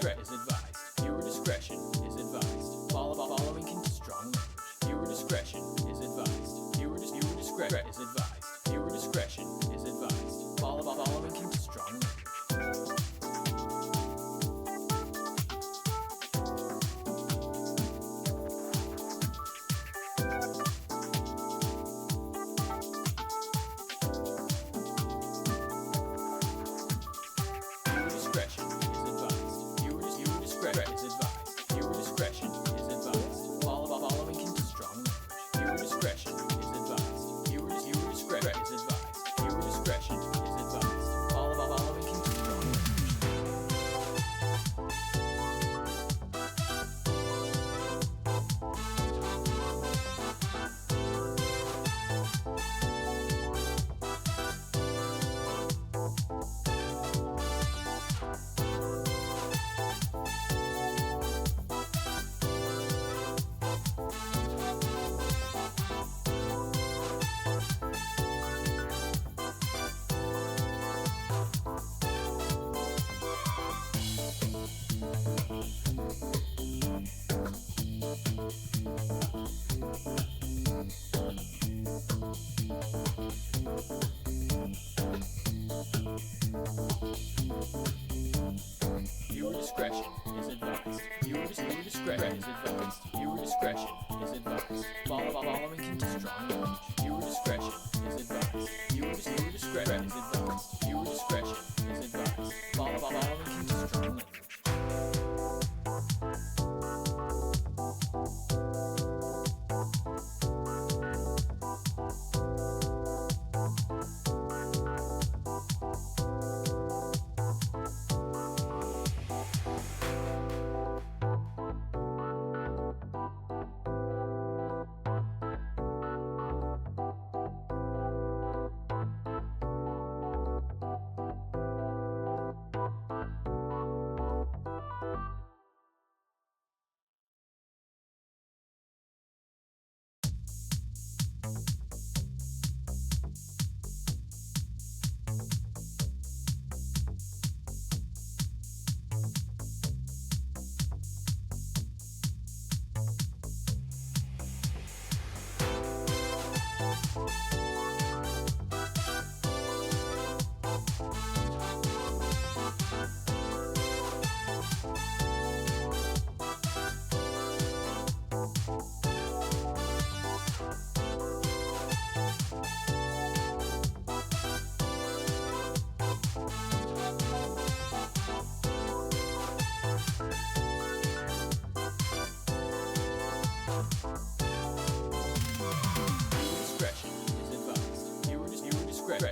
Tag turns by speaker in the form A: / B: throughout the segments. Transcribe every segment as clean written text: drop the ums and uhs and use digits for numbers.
A: is advised. Viewer discretion is advised. Following strong language. Viewer discretion is advised. Viewer discretion is advised. Viewer discretion is advised. Following strong language. Viewer discretion is advised. Viewer discretion is advised. Viewer discretion is advised. Following strong language. Viewer discretion is advised. Viewer discretion is advised. Viewer discretion is advised. Following strong language.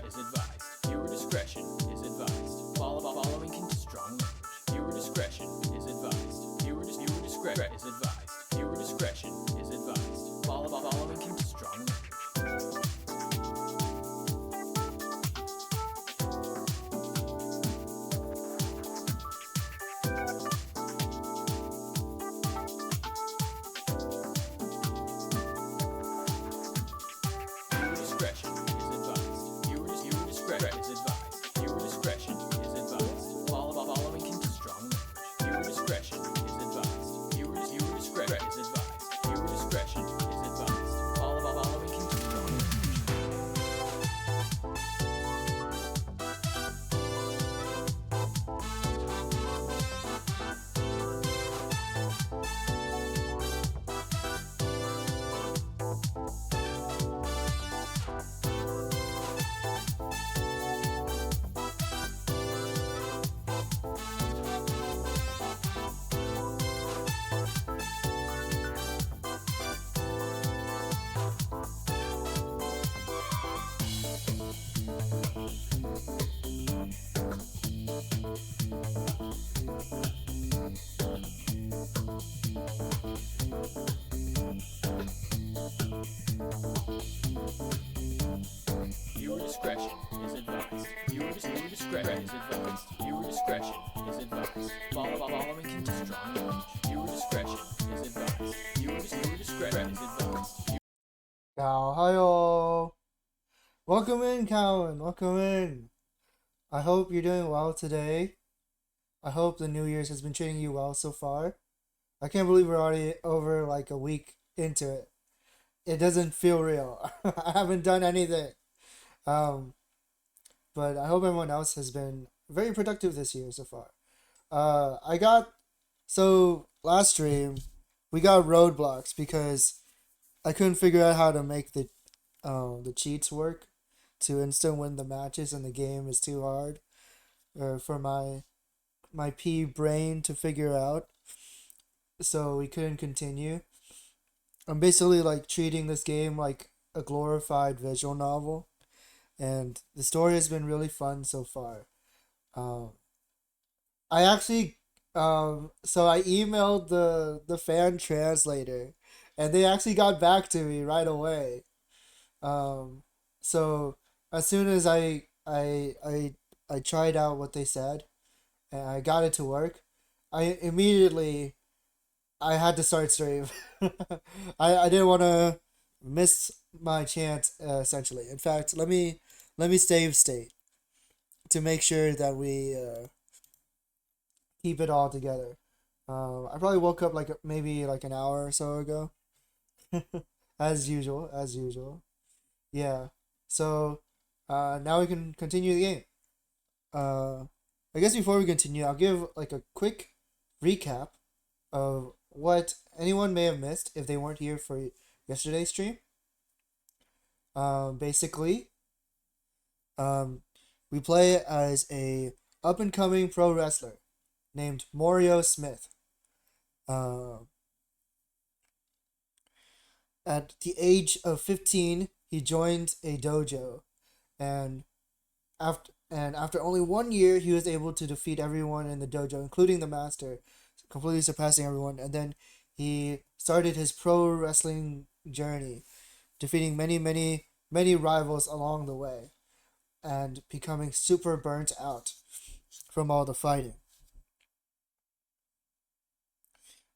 A: Is advised. Viewer discretion is advised. Following strong language. Viewer discretion is advised. Viewer discretion is advised. Viewer discretion is advised. Following strong language. discretion is advised. Viewer discretion is advised. Following strong language. Viewer discretion is advised. Viewer discretion is advised.
B: Ohio. Welcome in, Cowan. Welcome in. I hope you're doing well today. I hope the New Year's has been treating you well so far. I can't believe we're already over like a week into it. It doesn't feel real. I haven't done anything. Um, but I hope everyone else has been very productive this year so far. I got so last stream we got roadblocks because I couldn't figure out how to make the cheats work to instant win the matches, and the game is too hard for my P brain to figure out. So we couldn't continue. I'm basically like treating this game like a glorified visual novel, and the story has been really fun so far. Um, I actually so I emailed the fan translator, and they actually got back to me right away. Um, so as soon as I tried out what they said and I got it to work, I immediately I had to start stream. I didn't want to miss my chance essentially. In fact, let me save state to make sure that we keep it all together. I probably woke up like maybe like an hour or so ago, as usual, as usual. Yeah. So now we can continue the game. Uh, I guess before we continue, I'll give like a quick recap of what anyone may have missed if they weren't here for yesterday's stream. Basically, um, we play as a up and coming pro wrestler named Morio Smith. Uh, at the age of 15, he joined a dojo, and after only 1 year, he was able to defeat everyone in the dojo, including the master, completely surpassing everyone. And then he started his pro wrestling journey, defeating many rivals along the way, and becoming super burnt out from all the fighting.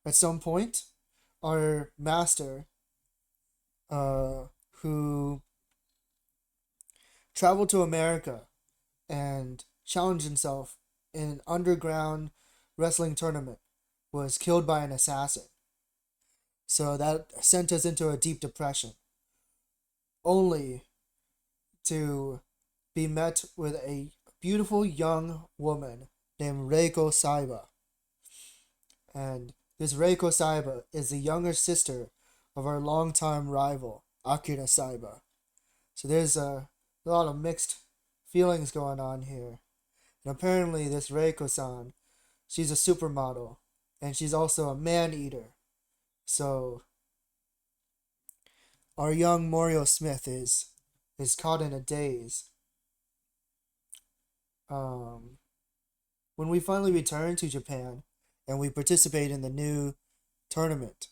B: At some point, our master, uh, who traveled to America and challenged himself in an underground wrestling tournament, was killed by an assassin. So that sent us into a deep depression, only to be met with a beautiful young woman named Reiko Saiba. And this Reiko Saiba is the younger sister of our longtime rival, Akira Saiba. So there's a lot of mixed feelings going on here. And apparently, this Reiko san, she's a supermodel, and she's also a man eater. So our young Morio Smith is caught in a daze. Um, when we finally return to Japan and we participate in the new tournament,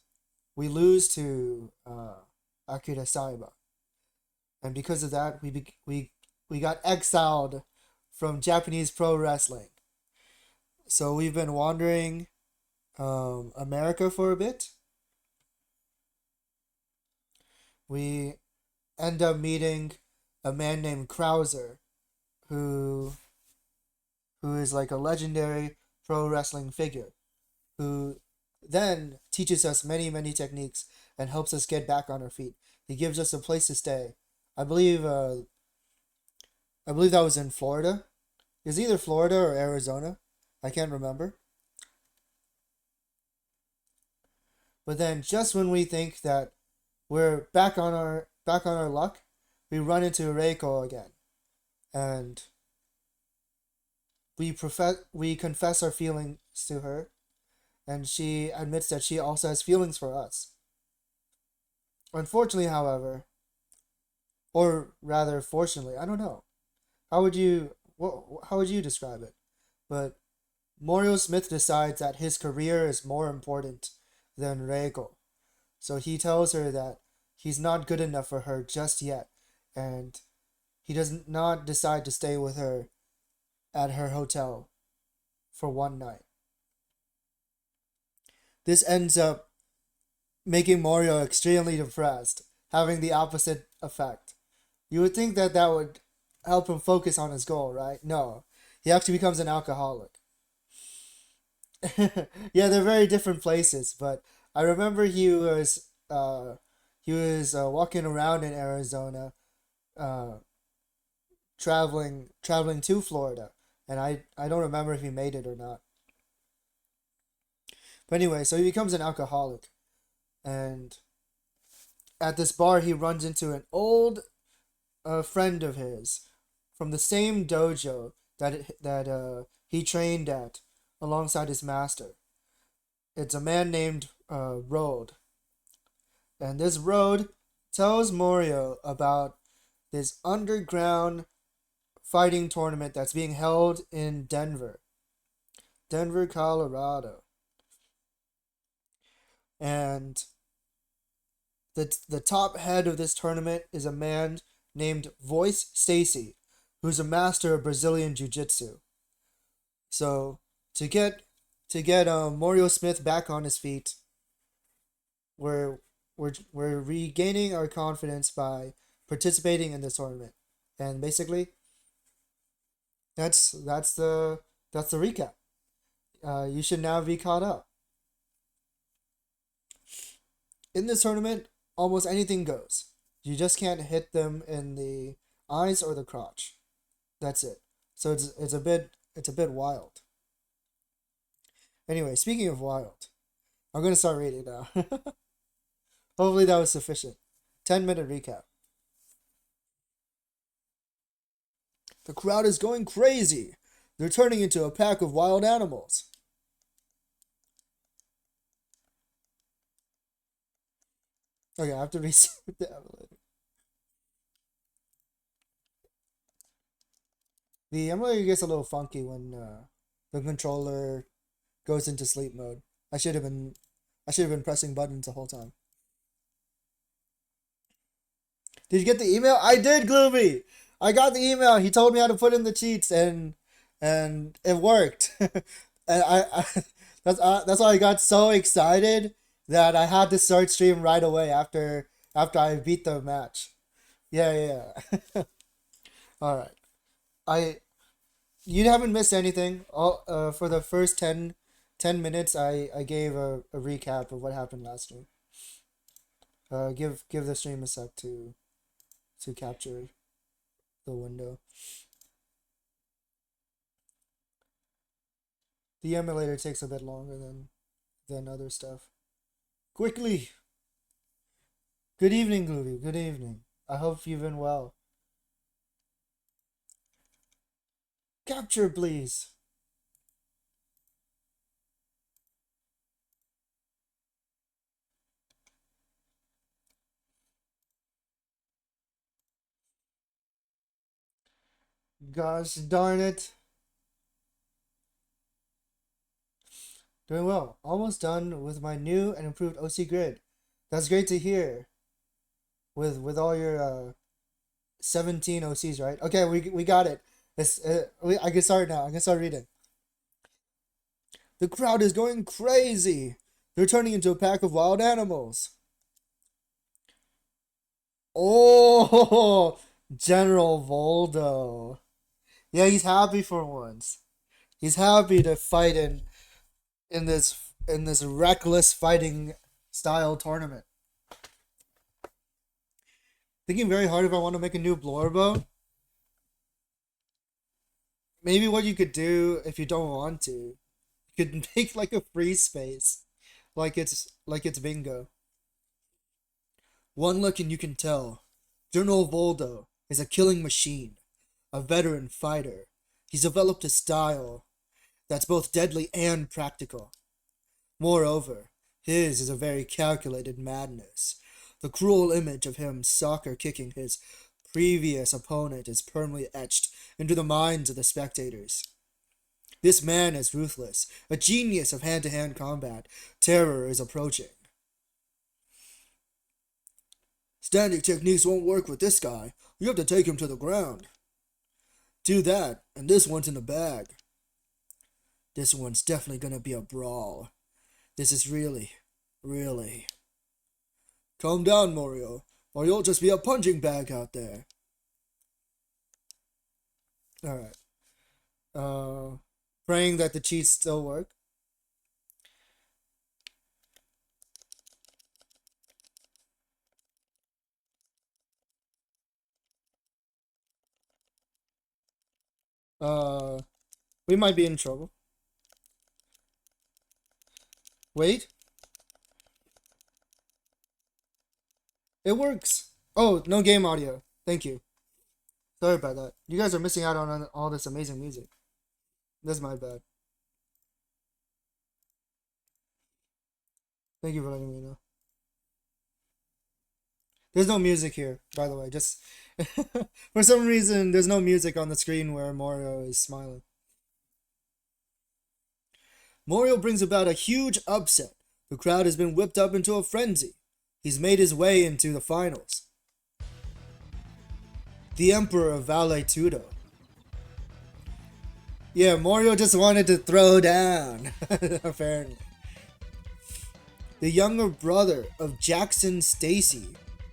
B: we lose to Akira Saiba, and because of that, we got exiled from Japanese pro wrestling. So we've been wandering America for a bit. We end up meeting a man named Krauser, who who is like a legendary pro wrestling figure, who then teaches us many techniques and helps us get back on our feet. He gives us a place to stay. I believe I believe that was in Florida. It was either Florida or Arizona. I can't remember. But then just when we think that we're back on our luck, we run into Reiko again. And we confess our feelings to her, and she admits that she also has feelings for us. Unfortunately, however, or rather fortunately, I don't know. How would you describe it? But Morio Smith decides that his career is more important than Reiko. So he tells her that he's not good enough for her just yet, and he does not decide to stay with her at her hotel for one night. This ends up making Morio extremely depressed, having the opposite effect. You would think that that would help him focus on his goal, right? No, he actually becomes an alcoholic. Yeah, they're very different places, but I remember he was walking around in Arizona, uh, traveling to Florida, and I don't remember if he made it or not. But anyway, so he becomes an alcoholic, and at this bar he runs into an old friend of his from the same dojo that he trained at alongside his master. It's a man named Road, and this Road tells Morio about this underground fighting tournament that's being held in Denver, Colorado, and the top head of this tournament is a man named Voice Stacy, who's a master of Brazilian Jiu-Jitsu. So to get Mario Smith back on his feet, we're we're regaining our confidence by participating in this tournament, and basically that's the recap. You should now be caught up. In this tournament, almost anything goes. You just can't hit them in the eyes or the crotch. That's it. So it's a bit wild. Anyway, speaking of wild, I'm gonna start reading now. Hopefully that was sufficient. 10-minute recap. The crowd is going crazy. They're turning into a pack of wild animals. Okay, I have to restart the emulator. The emulator gets a little funky when the controller goes into sleep mode. I should have been I should have been pressing buttons the whole time. Did you get the email? I did, Gloomy. I got the email. He told me how to put in the cheats, and it worked. And I that's why I got so excited that I had to start stream right away after I beat the match. Yeah, yeah. Yeah. All right. I You haven't missed anything. All For the first 10 minutes, I gave a recap of what happened last stream. Give the stream a sec to capture the window. The emulator takes a bit longer than other stuff. Quickly. Good evening, Groovy. Good evening. I hope you've been well. Capture, please. Gosh darn it. Doing well. Almost done with my new and improved OC grid. That's great to hear. With all your 17 OCs, right? Okay, we got it. I can start now. I can start reading. The crowd is going crazy. They're turning into a pack of wild animals. Oh, General Voldo. Yeah, he's happy for once. He's happy to fight in this reckless fighting style tournament. Thinking very hard if I want to make a new Blorbo. Maybe what you could do if you don't want to, you could make like a free space, like it's bingo. One look and you can tell. General Voldo is a killing machine, a veteran fighter. He's developed a style that's both deadly and practical. Moreover, his is a very calculated madness. The cruel image of him soccer kicking his previous opponent is permanently etched into the minds of the spectators. This man is ruthless, a genius of hand-to-hand combat. Terror is approaching. Standing techniques won't work with this guy. You have to take him to the ground. Do that, and this one's in the bag. This one's definitely gonna be a brawl. This is really, really. Calm down, Morio, or you'll just be a punching bag out there. Alright. Praying that the cheats still work. We might be in trouble. Wait. It works. Oh, no game audio. Thank you. Sorry about that. You guys are missing out on all this amazing music. That's my bad. Thank you for letting me know. There's no music here, by the way. Just for some reason, there's no music on the screen where Mario is smiling. Mario brings about a huge upset. The crowd has been whipped up into a frenzy. He's made his way into the finals. The Emperor of Vale-Tudo. Yeah, Mario just wanted to throw down, apparently. The younger brother of Jackson Stacy,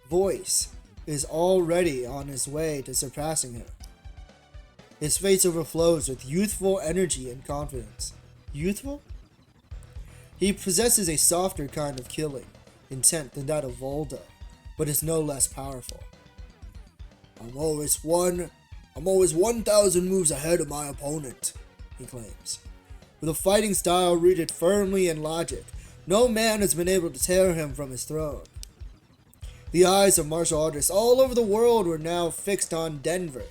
B: Voice, is already on his way to surpassing him. His face overflows with youthful energy and confidence. Youthful? He possesses a softer kind of killing intent than that of Volda, but is no less powerful. I'm always 1,000 moves ahead of my opponent, he claims. With a fighting style rooted firmly in logic, no man has been able to tear him from his throne. The eyes of martial artists all over the world were now fixed on Denver.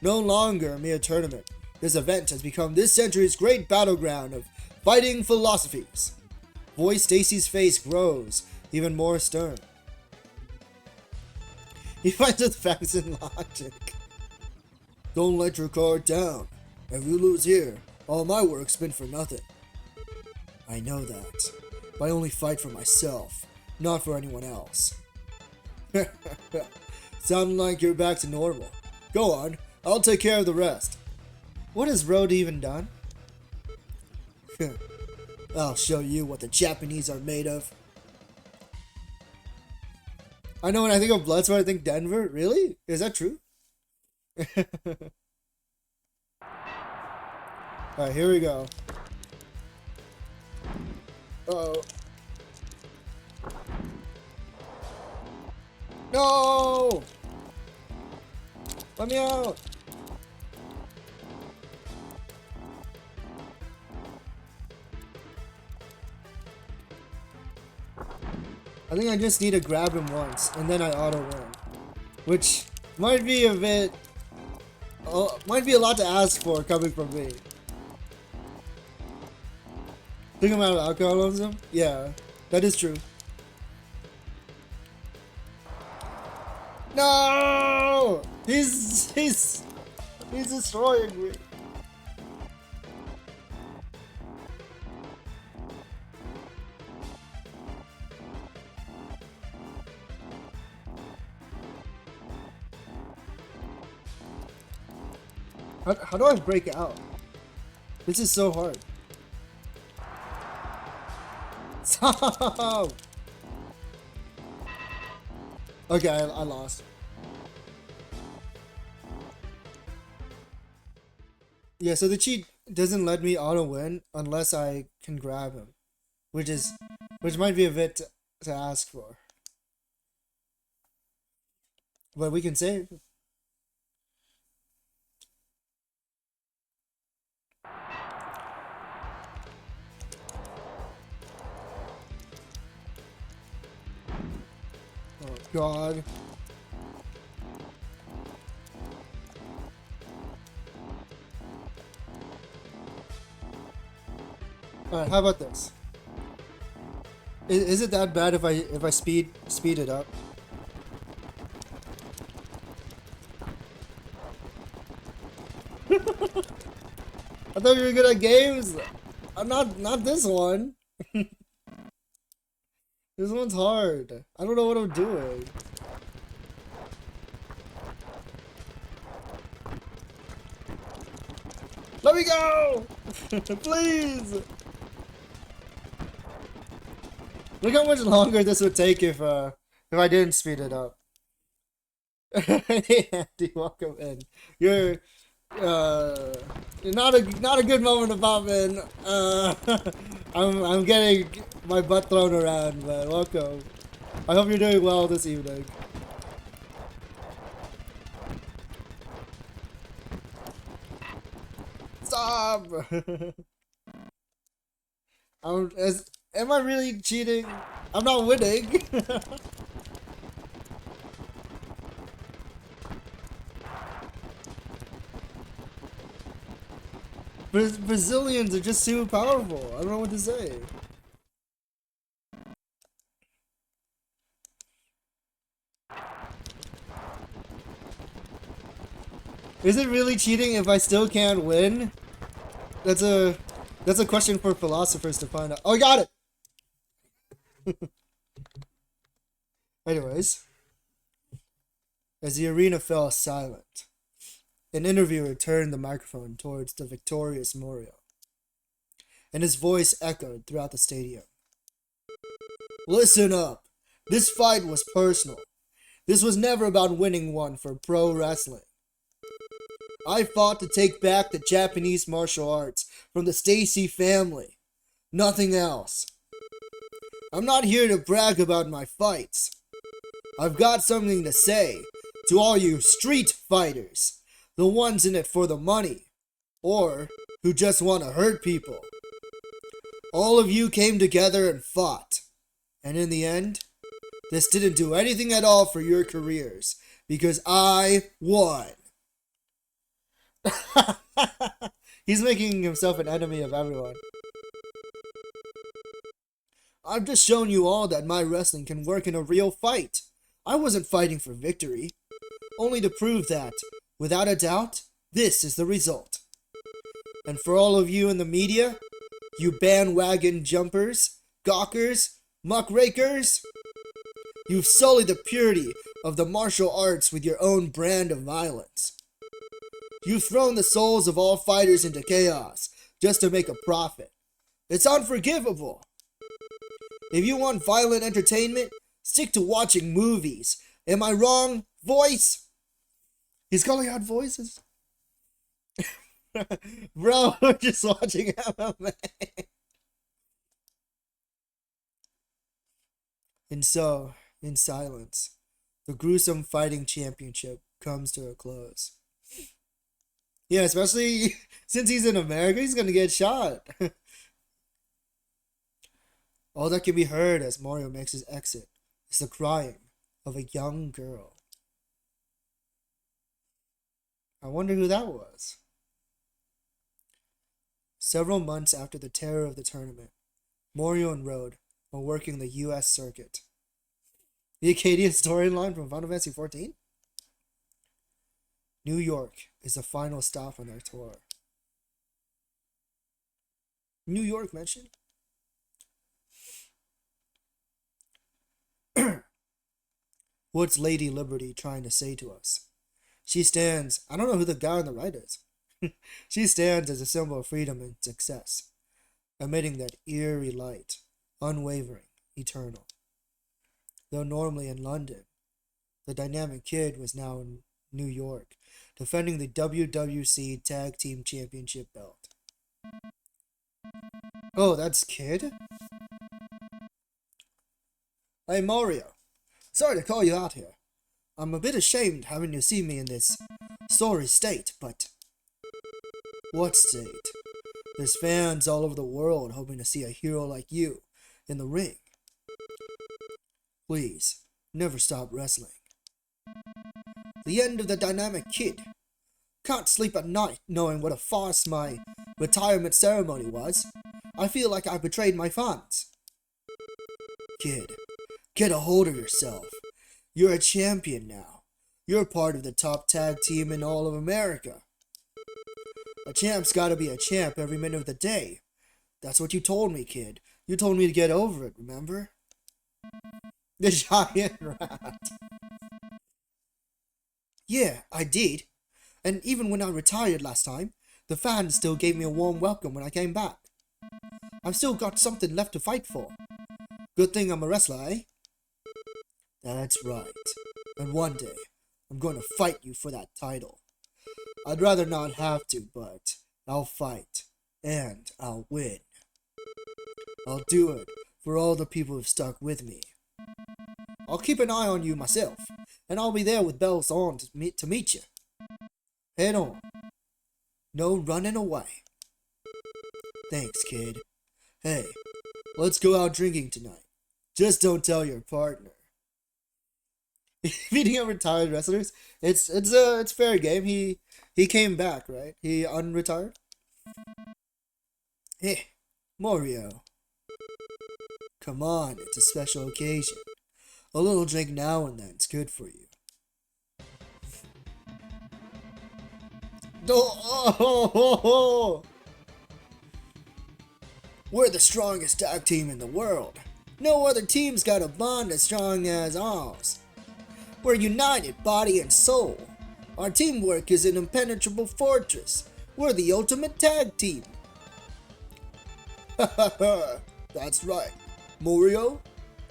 B: No longer a mere tournament, this event has become this century's great battleground of fighting philosophies. Voice Stacy's face grows even more stern. He finds the facts in logic. Don't let your guard down. If you lose here, all my work's been for nothing. I know that, but I only fight for myself, not for anyone else. Sounding like you're back to normal. Go on, I'll take care of the rest. What has Road even done? I'll show you what the Japanese are made of. I know when I think of Bloodsport, I think Denver. Really? Is that true? Alright, here we go. Uh-oh. No! Let me out! I think I just need to grab him once, and then I auto-win. Which might be a bit... might be a lot to ask for coming from me. Think I'm out of alcoholism? Yeah, that is true. No! He's destroying me. How do I break out? This is so hard. Stop! Okay, I lost. Yeah, so the cheat doesn't let me auto win unless I can grab him, which might be a bit to ask for. But we can save. Oh God. Alright, how about this? Is it that bad if I speed it up? I thought you were good at games. I'm not this one. This one's hard. I don't know what I'm doing. Let me go! Please! Look how much longer this would take if I didn't speed it up. Hey Andy, welcome in. You're not a good moment to pop in. I'm getting my butt thrown around, but welcome. I hope you're doing well this evening. Stop! Am I really cheating? I'm not winning. Brazilians are just super powerful. I don't know what to say. Is it really cheating if I still can't win? That's a question for philosophers to find out. Oh, I got it! Anyways. As the arena fell silent, an interviewer turned the microphone towards the victorious Morio, and his voice echoed throughout the stadium. Listen up! This fight was personal. This was never about winning one for pro wrestling. I fought to take back the Japanese martial arts from the Stacy family. Nothing else. I'm not here to brag about my fights. I've got something to say to all you street fighters, the ones in it for the money, or who just want to hurt people. All of you came together and fought, and in the end, this didn't do anything at all for your careers, because I won. He's making himself an enemy of everyone. I've just shown you all that my wrestling can work in a real fight. I wasn't fighting for victory, only to prove that, without a doubt, this is the result. And for all of you in the media, you bandwagon jumpers, gawkers, muckrakers, you've sullied the purity of the martial arts with your own brand of violence. You've thrown the souls of all fighters into chaos just to make a profit. It's unforgivable. If you want violent entertainment, stick to watching movies. Am I wrong, voice? He's calling out voices? Bro, we're just watching MMA. And so, in silence, the gruesome fighting championship comes to a close. Yeah, especially since he's in America, he's gonna get shot. All that can be heard as Mario makes his exit is the crying of a young girl. I wonder who that was. Several months after the terror of the tournament, Mario and Road are working the US circuit. The Acadian storyline from Final Fantasy XIV? New York is the final stop on their tour. New York mentioned? What's Lady Liberty trying to say to us? She stands, I don't know who the guy on the right is. She stands as a symbol of freedom and success, emitting that eerie light, unwavering, eternal. Though normally in London, the dynamic kid was now in New York, defending the WWC Tag Team Championship belt. Oh, that's Kid? Hey Mario, sorry to call you out here. I'm a bit ashamed having you see me in this sorry state, but... What state? There's fans all over the world hoping to see a hero like you in the ring. Please, never stop wrestling. The end of the dynamic kid. Can't sleep at night knowing what a farce my retirement ceremony was. I feel like I betrayed my fans. Kid, get a hold of yourself. You're a champion now. You're part of the top tag team in all of America. A champ's gotta be a champ every minute of the day. That's what you told me, kid. You told me to get over it, remember? The giant rat. Yeah, I did. And even when I retired last time, the fans still gave me a warm welcome when I came back. I've still got something left to fight for. Good thing I'm a wrestler, eh? That's right. And one day, I'm going to fight you for that title. I'd rather not have to, but I'll fight. And I'll win. I'll do it for all the people who've stuck with me. I'll keep an eye on you myself, and I'll be there with bells on to meet you. Head on. No running away. Thanks, kid. Hey, let's go out drinking tonight. Just don't tell your partner. Meeting up retired wrestlers. It's fair game. He came back, right? He unretired. Hey, Morio. Come on, it's a special occasion. A little drink now and then's good for you. Oh. We're the strongest tag team in the world. No other team's got a bond as strong as ours. We're united, body and soul. Our teamwork is an impenetrable fortress. We're the ultimate tag team. That's right. Morio?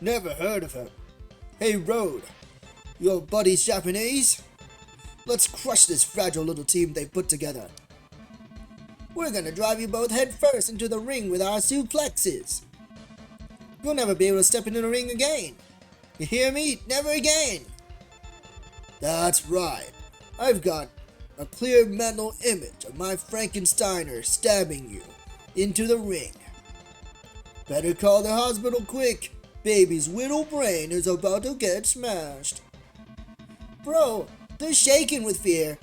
B: Never heard of him. Hey, Road. Your buddy's Japanese? Let's crush this fragile little team they put together. We're gonna drive you both head first into the ring with our suplexes. You'll never be able to step into the ring again. You hear me? Never again. That's right. I've got a clear mental image of my Frankensteiner stabbing you into the ring. Better call the hospital quick. Baby's little brain is about to get smashed. Bro, they're shaking with fear.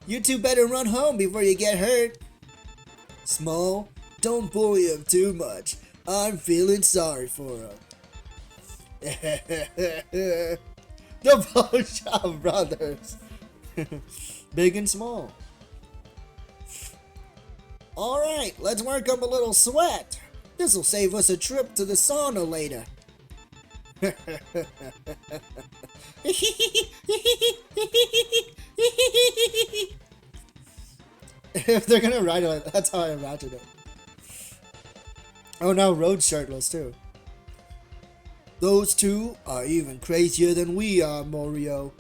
B: You two better run home before you get hurt. Small, don't bully him too much. I'm feeling sorry for him. The Bosham Brothers. Big and small. Alright, let's work up a little sweat. This'll save us a trip to the sauna later. If they're gonna write it like that's how I imagined it. Oh, now Road's shirtless too. Those two are even crazier than we are, Morio.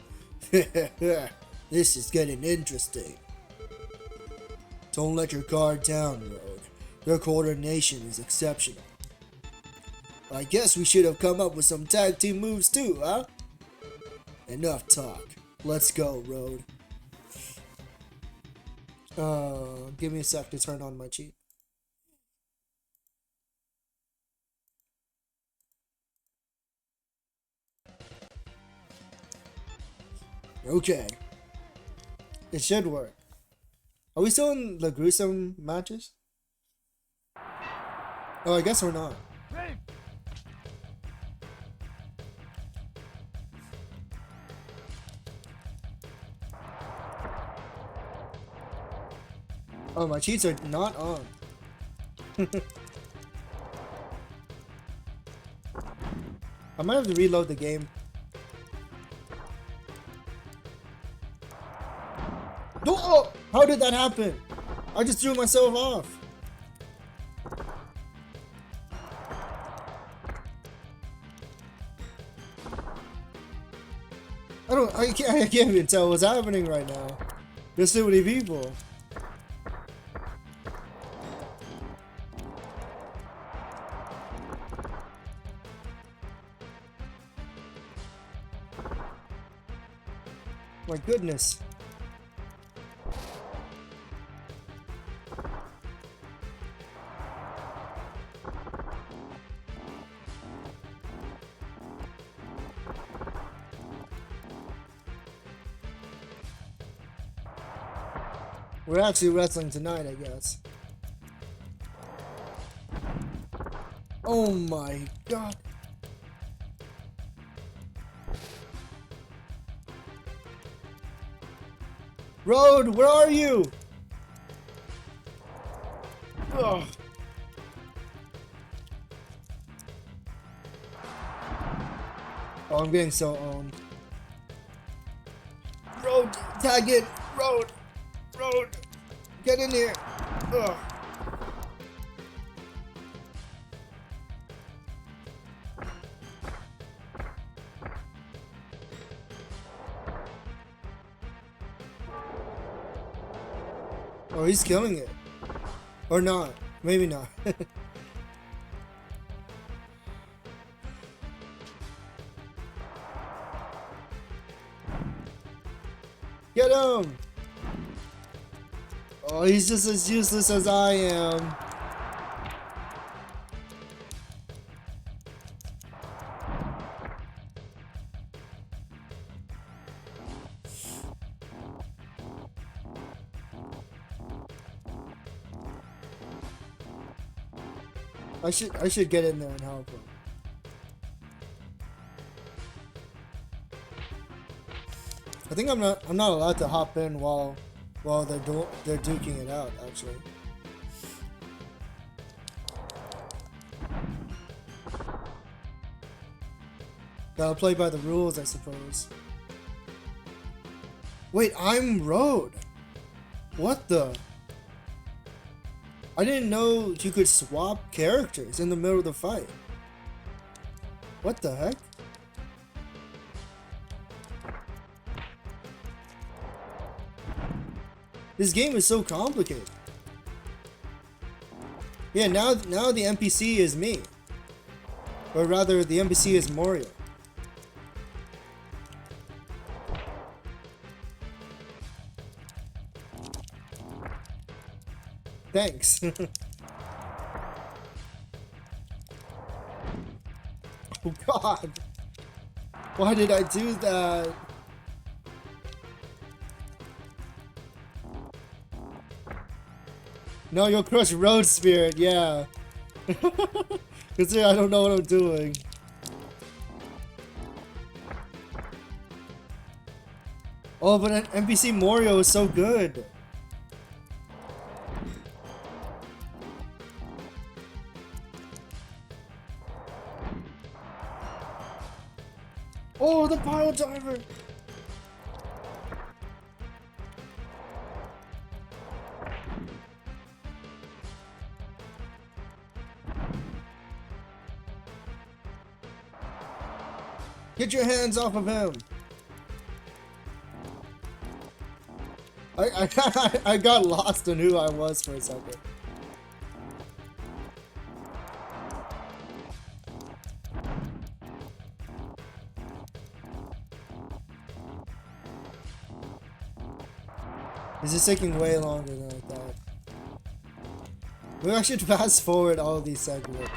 B: This is getting interesting. Don't let your guard down, Road. Their coordination is exceptional. I guess we should have come up with some tag team moves too, huh? Enough talk. Let's go, Road. Give me a sec to turn on my cheat. Okay. It should work. Are we still in the gruesome matches? Oh, I guess we're not. Oh, my cheats are not on. I might have to reload the game. Oh! How did that happen? I just threw myself off. I can't even tell what's happening right now. There's so many people. My goodness. We're actually wrestling tonight, I guess. Oh my god. Road, where are you? Ugh. Oh, I'm getting so owned. Road, tag it. Road. Road. Get in here. Ugh. Oh, he's killing it. Or not. Maybe not. Get him! Oh, he's just as useless as I am. I should get in there and help him. I think I'm not allowed to hop in while they're duking it out, actually. Gotta play by the rules, I suppose. Wait, I'm Road. What the? I didn't know you could swap characters in the middle of the fight. What the heck? This game is so complicated. Yeah, now the NPC is me. Or rather, the NPC is Mario. Thanks. Oh god. Why did I do that? No, you'll crush Road Spirit, yeah. Cause I don't know what I'm doing. Oh, but an NPC Mario is so good. Oh, the pile driver! Get your hands off of him! I got lost in who I was for a second. This is taking way longer than I thought. Maybe I should fast forward all these segments.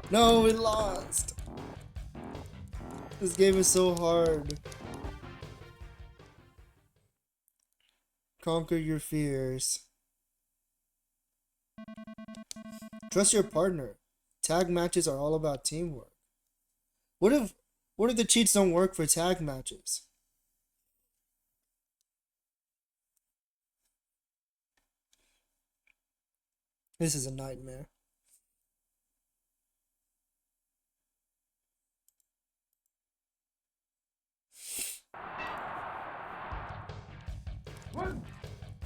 B: No, we lost! This game is so hard. Conquer your fears. Trust your partner. Tag matches are all about teamwork. What if the cheats don't work for tag matches? This is a nightmare.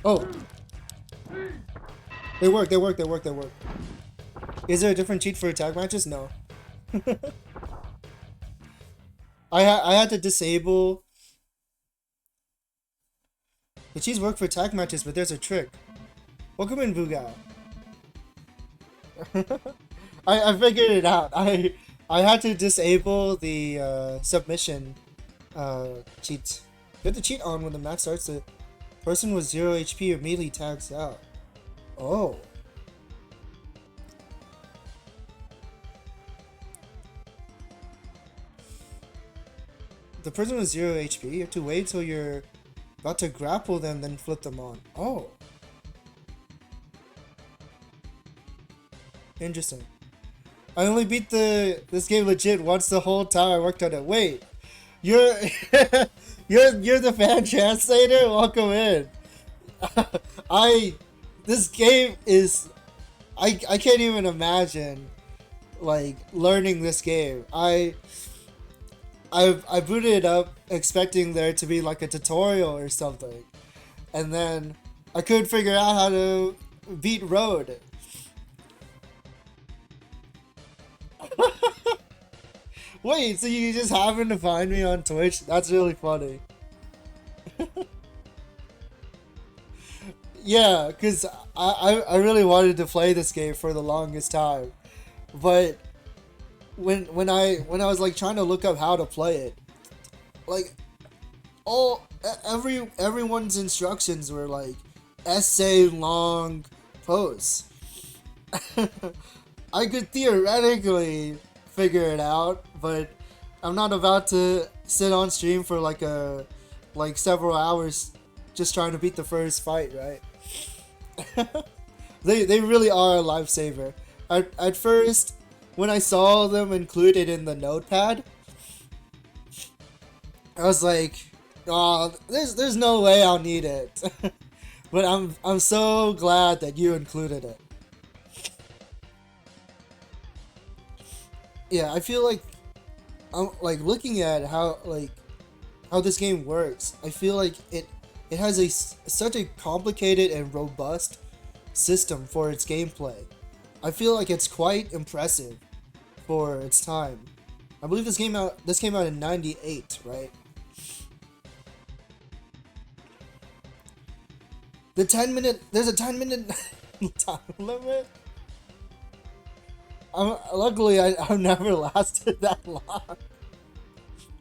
B: Oh! They work. Is there a different cheat for tag matches? No. I had to disable... The cheats work for tag matches, but there's a trick. Welcome in, Bugao. I figured it out. I had to disable the submission cheats. You have to cheat on when the match starts. The person with 0 HP immediately tags out. Oh. The person with 0 HP, you have to wait till you're about to grapple them, then flip them on. Oh. Interesting. I only beat this game legit once the whole time I worked on it. Wait, you're you're the fan translator? Welcome in. This game is I can't even imagine like learning this game. I booted it up expecting there to be like a tutorial or something, and then I couldn't figure out how to beat Road. Wait, so you just happened to find me on Twitch? That's really funny. Yeah, because I really wanted to play this game for the longest time. But when I was like trying to look up how to play it, like everyone's instructions were like essay long posts. I could theoretically figure it out, but I'm not about to sit on stream for like several hours just trying to beat the first fight, right? They really are a lifesaver. At first, when I saw them included in the notepad, I was like, "Oh, there's no way I'll need it." But I'm so glad that you included it. Yeah, I feel like I'm like looking at how this game works. I feel like it has such a complicated and robust system for its gameplay. I feel like it's quite impressive for its time. I believe this came out in '98, right? There's a 10-minute time limit. Luckily, I've never lasted that long.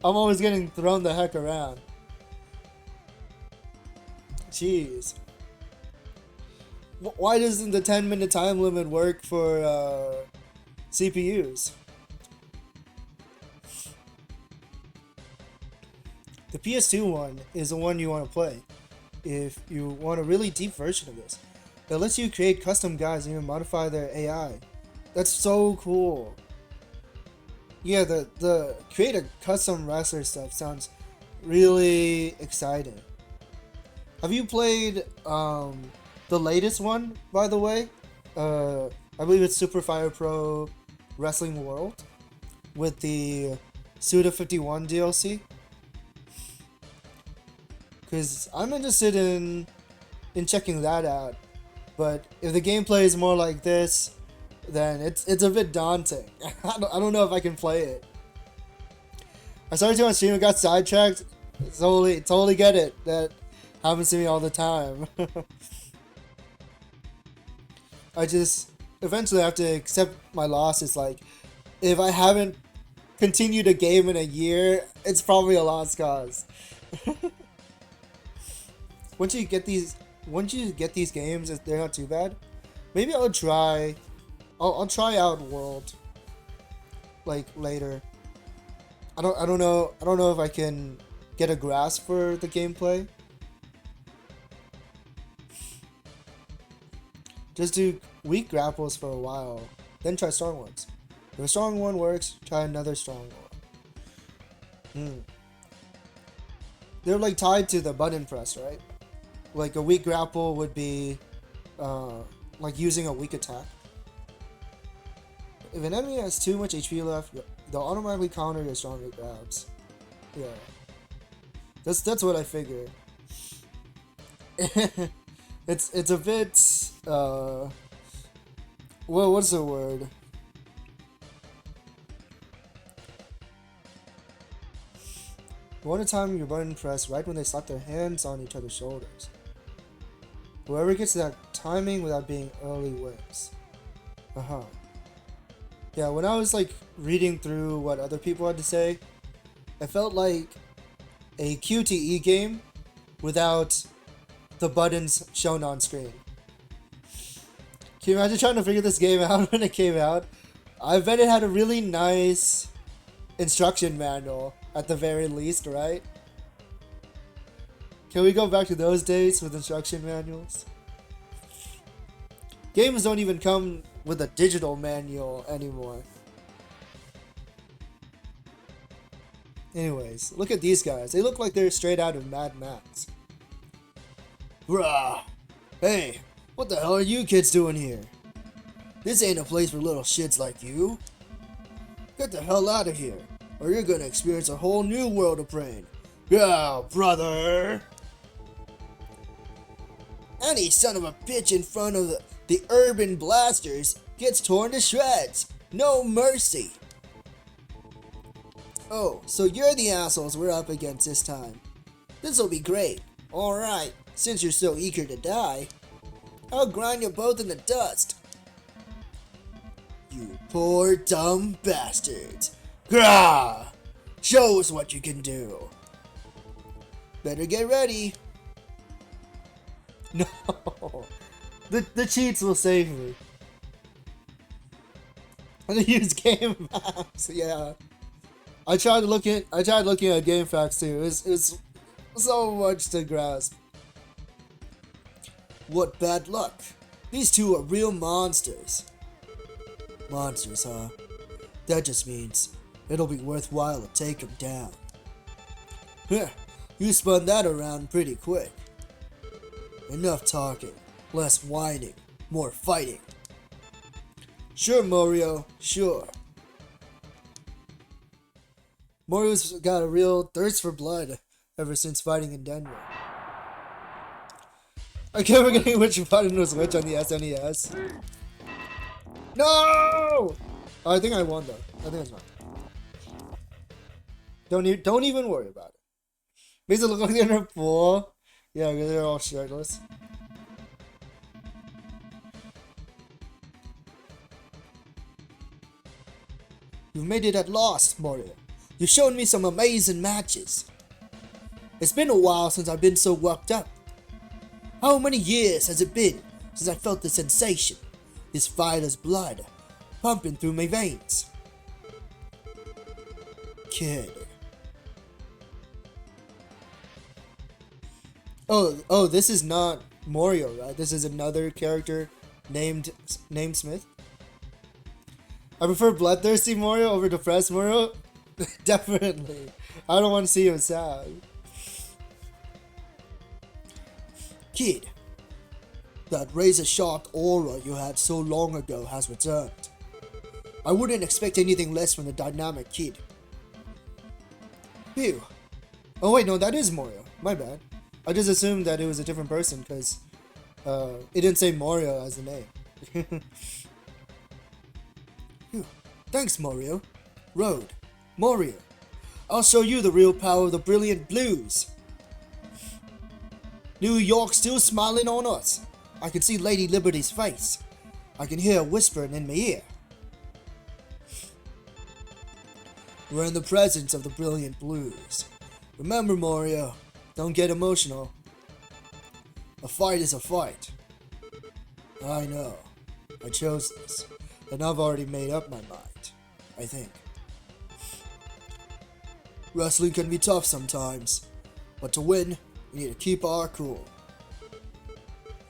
B: I'm always getting thrown the heck around. Jeez. Why doesn't the 10-minute time limit work for CPUs? The PS2 one is the one you want to play if you want a really deep version of this. It lets you create custom guides and even modify their AI. That's so cool. Yeah, the create a custom wrestler stuff sounds really exciting. Have you played the latest one, by the way? I believe it's Super Fire Pro Wrestling World with the Suda 51 DLC. Because I'm interested in checking that out. But if the gameplay is more like this, then it's a bit daunting. I don't know if I can play it. I started to on stream and got sidetracked. Totally get it. That happens to me all the time. I just eventually have to accept my loss. It's like, if I haven't continued a game in a year, it's probably a lost cause. Once you get these games, they're not too bad. Maybe I'll try out World like later. I don't know if I can get a grasp for the gameplay. Just do weak grapples for a while, then try strong ones. If a strong one works, try another strong one. They're like tied to the button press, right? Like a weak grapple would be like using a weak attack. If an enemy has too much HP left, they'll automatically counter your stronger grabs. Yeah. That's what I figured. It's a bit well, what's the word? You want to time your button press right when they slap their hands on each other's shoulders. Whoever gets that timing without being early wins. Yeah, when I was like reading through what other people had to say, it felt like a QTE game without the buttons shown on screen. Can you imagine trying to figure this game out when it came out? I bet it had a really nice instruction manual at the very least, right? Can we go back to those days with instruction manuals? Games don't even come with a digital manual anymore. Anyways, look at these guys. They look like they're straight out of Mad Max. Bruh! Hey, what the hell are you kids doing here? This ain't a place for little shits like you. Get the hell out of here, or you're gonna experience a whole new world of pain. Yeah, brother! Any son of a bitch in front of the urban blasters gets torn to shreds. No mercy. Oh, so you're the assholes we're up against this time. This'll be great. Alright, since you're so eager to die, I'll grind you both in the dust. You poor dumb bastards. Grah! Show us what you can do. Better get ready. No. The cheats will save me. I'm gonna use game facts, yeah. I tried looking at game facts too. It's so much to grasp. What bad luck. These two are real monsters.
C: Monsters, huh? That just means it'll be worthwhile to take them down. Huh, you spun that around pretty quick. Enough talking, less whining, more fighting. Sure, Mario, sure. Mario's got a real thirst for blood ever since fighting in Denver. I kept forgetting which button was which on the SNES. No! Oh, I think I won though. I think it's fine. Don't even worry about it. Makes it look like they're in a pool. Yeah, because they're all shirtless. You've made it at last, Mario. You've shown me some amazing matches. It's been a while since I've been so worked up. How many years has it been since I felt the sensation, this fighter's blood, pumping through my veins? Kid. Oh, this is not Mario, right? This is another character named Smith. I prefer bloodthirsty Mario over depressed Mario. Definitely. I don't want to see him sad. Kid, that razor-sharp aura you had so long ago has returned. I wouldn't expect anything less from the dynamic kid. Phew. Oh wait, no, that is Mario. My bad. I just assumed that it was a different person because it didn't say Mario as the name. Phew. Thanks, Mario. Road. Mario. I'll show you the real power of the brilliant blues. New York still smiling on us. I can see Lady Liberty's face. I can hear her whispering in my ear. We're in the presence of the brilliant blues. Remember, Mario, don't get emotional. A fight is a fight. I know. I chose this, and I've already made up my mind, I think. Wrestling can be tough sometimes, but to win, we need to keep our cool.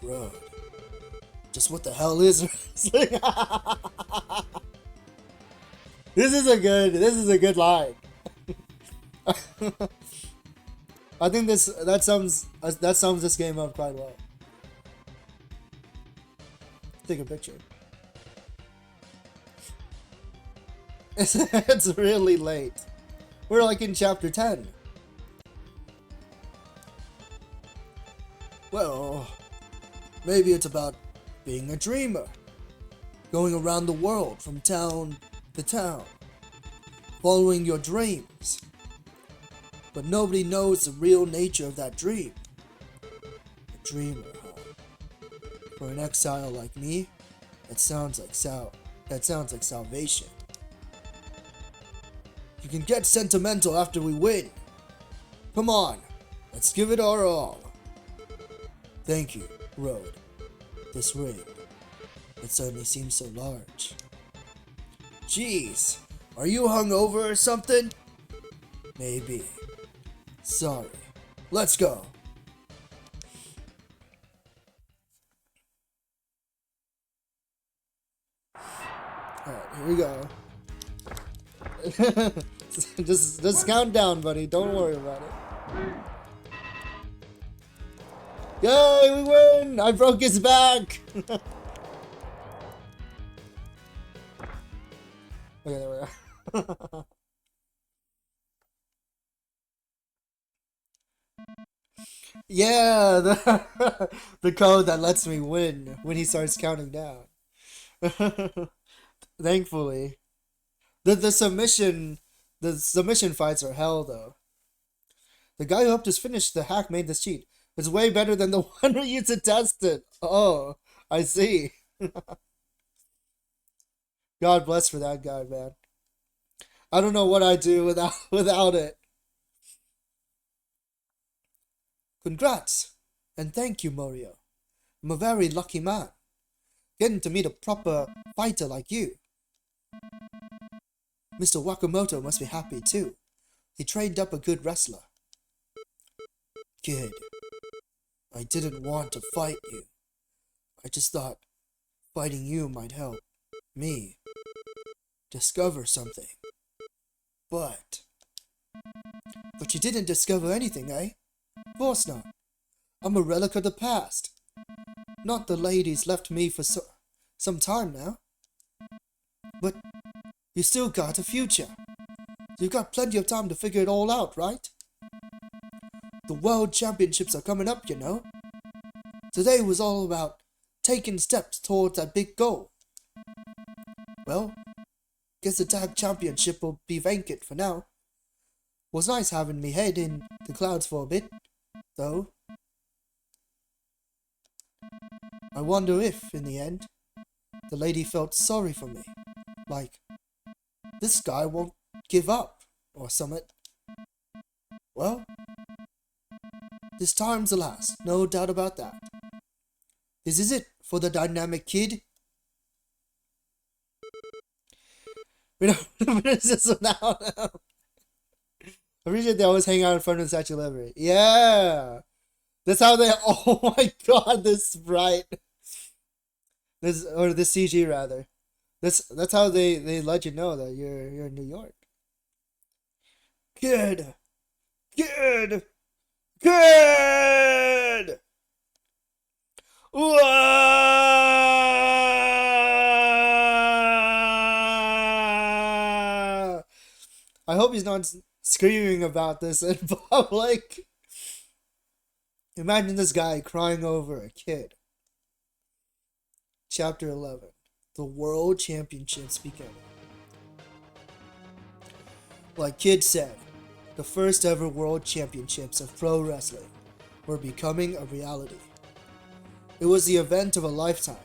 C: Road. Just what the hell is wrestling? This is a good line. I think that sums this game up quite well. Take a picture. It's really late. We're like in chapter 10. Well, maybe it's about being a dreamer. Going around the world from town to town. Following your dreams. But nobody knows the real nature of that dream. A dreamer, huh? For an exile like me, that sounds like salvation. You can get sentimental after we win. Come on, let's give it our all. Thank you, Road. This ring, it certainly seems so large. Jeez, are you hungover or something? Maybe. Sorry. Let's go. Alright, here we go. just count down, buddy. Don't worry about it. Yay, we win! I broke his back! Okay, there we go. Yeah, the code that lets me win when he starts counting down. Thankfully. The submission fights are hell though. The guy who helped us finish the hack made this cheat. It's way better than the one we used to test it. Oh, I see. God bless for that guy, man. I don't know what I'd do without it. Congrats, and thank you, Mario. I'm a very lucky man, getting to meet a proper fighter like you. Mr. Wakamoto must be happy too. He trained up a good wrestler. Kid, I didn't want to fight you. I just thought fighting you might help me discover something. But you didn't discover anything, eh? Of course not. I'm a relic of the past. Not the lady's left me for some time now. But you still got a future. You've got plenty of time to figure it all out, right? The World Championships are coming up, you know. Today was all about taking steps towards that big goal. Well, guess the tag championship will be vacant for now. Was nice having me head in the clouds for a bit, though. I wonder if, in the end, the lady felt sorry for me. Like, this guy won't give up, or something. Well, this time's the last, no doubt about that. This is it for the dynamic kid. We don't finish this one now. I appreciate they always hang out in front of the Statue of Liberty. Yeah! That's how they... Oh my god, this sprite. This CG, rather. That's how they let you know that you're in New York. Kid! Kid! Kid! I hope he's not screaming about this in public. Imagine this guy crying over a kid. Chapter 11. The World Championships begin. Like Kid said, the first ever World Championships of pro wrestling were becoming a reality. It was the event of a lifetime,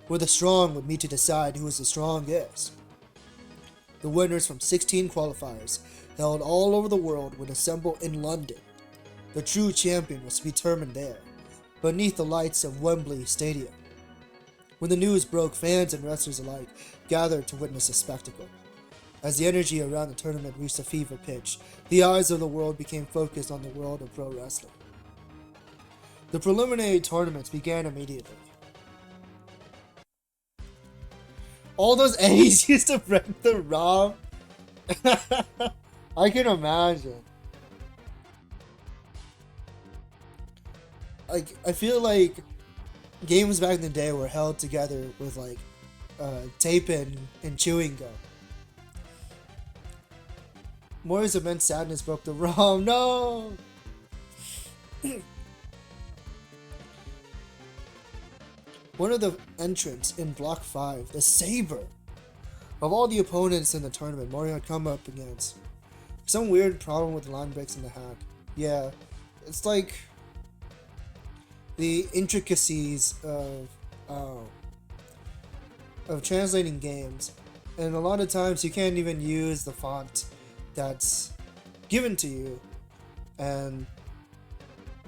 C: where the strong would meet to decide who was the strongest. The winners from 16 qualifiers held all over the world would assemble in London. The true champion was to be determined there, beneath the lights of Wembley Stadium. When the news broke, fans and wrestlers alike gathered to witness the spectacle. As the energy around the tournament reached a fever pitch, the eyes of the world became focused on the world of pro wrestling. The preliminary tournaments began immediately. All those A's used to break the ROM. I can imagine. Like, I feel like games back in the day were held together with like tape and chewing gum. Mori's immense sadness broke the ROM. No! One of the entrants in Block 5, the Saber. Of all the opponents in the tournament, Mori had come up against some weird problem with the line breaks in the hack. Yeah, it's like the intricacies of translating games, and a lot of times you can't even use the font that's given to you, and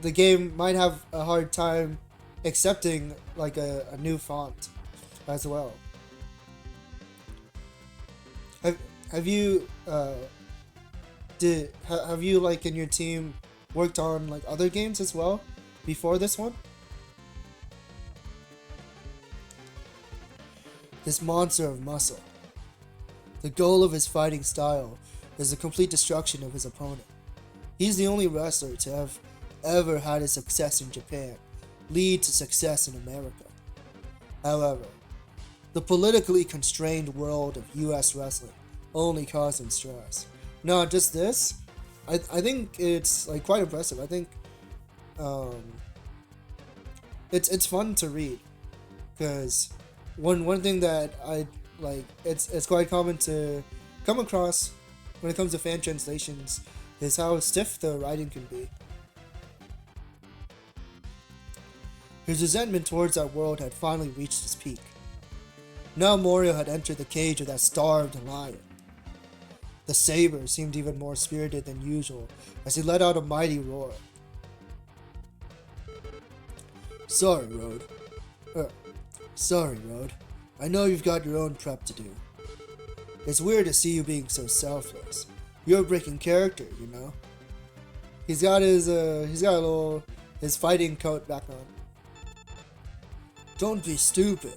C: the game might have a hard time accepting like a new font as well. Have you have you like in your team worked on like other games as well before this one? This monster of muscle. The goal of his fighting style is the complete destruction of his opponent. He's the only wrestler to have ever had his success in Japan lead to success in America. However, the politically constrained world of US wrestling only caused him stress. Not just this, I think it's like quite impressive. I think it's fun to read, because one thing that I like, it's quite common to come across when it comes to fan translations is how stiff the writing can be. His resentment towards that world had finally reached its peak. Now Morio had entered the cage of that starved lion. The Saber seemed even more spirited than usual as he let out a mighty roar. Sorry, Road. I know you've got your own prep to do. It's weird to see you being so selfless. You're breaking character, you know. He's got his his fighting coat back on. Don't be stupid.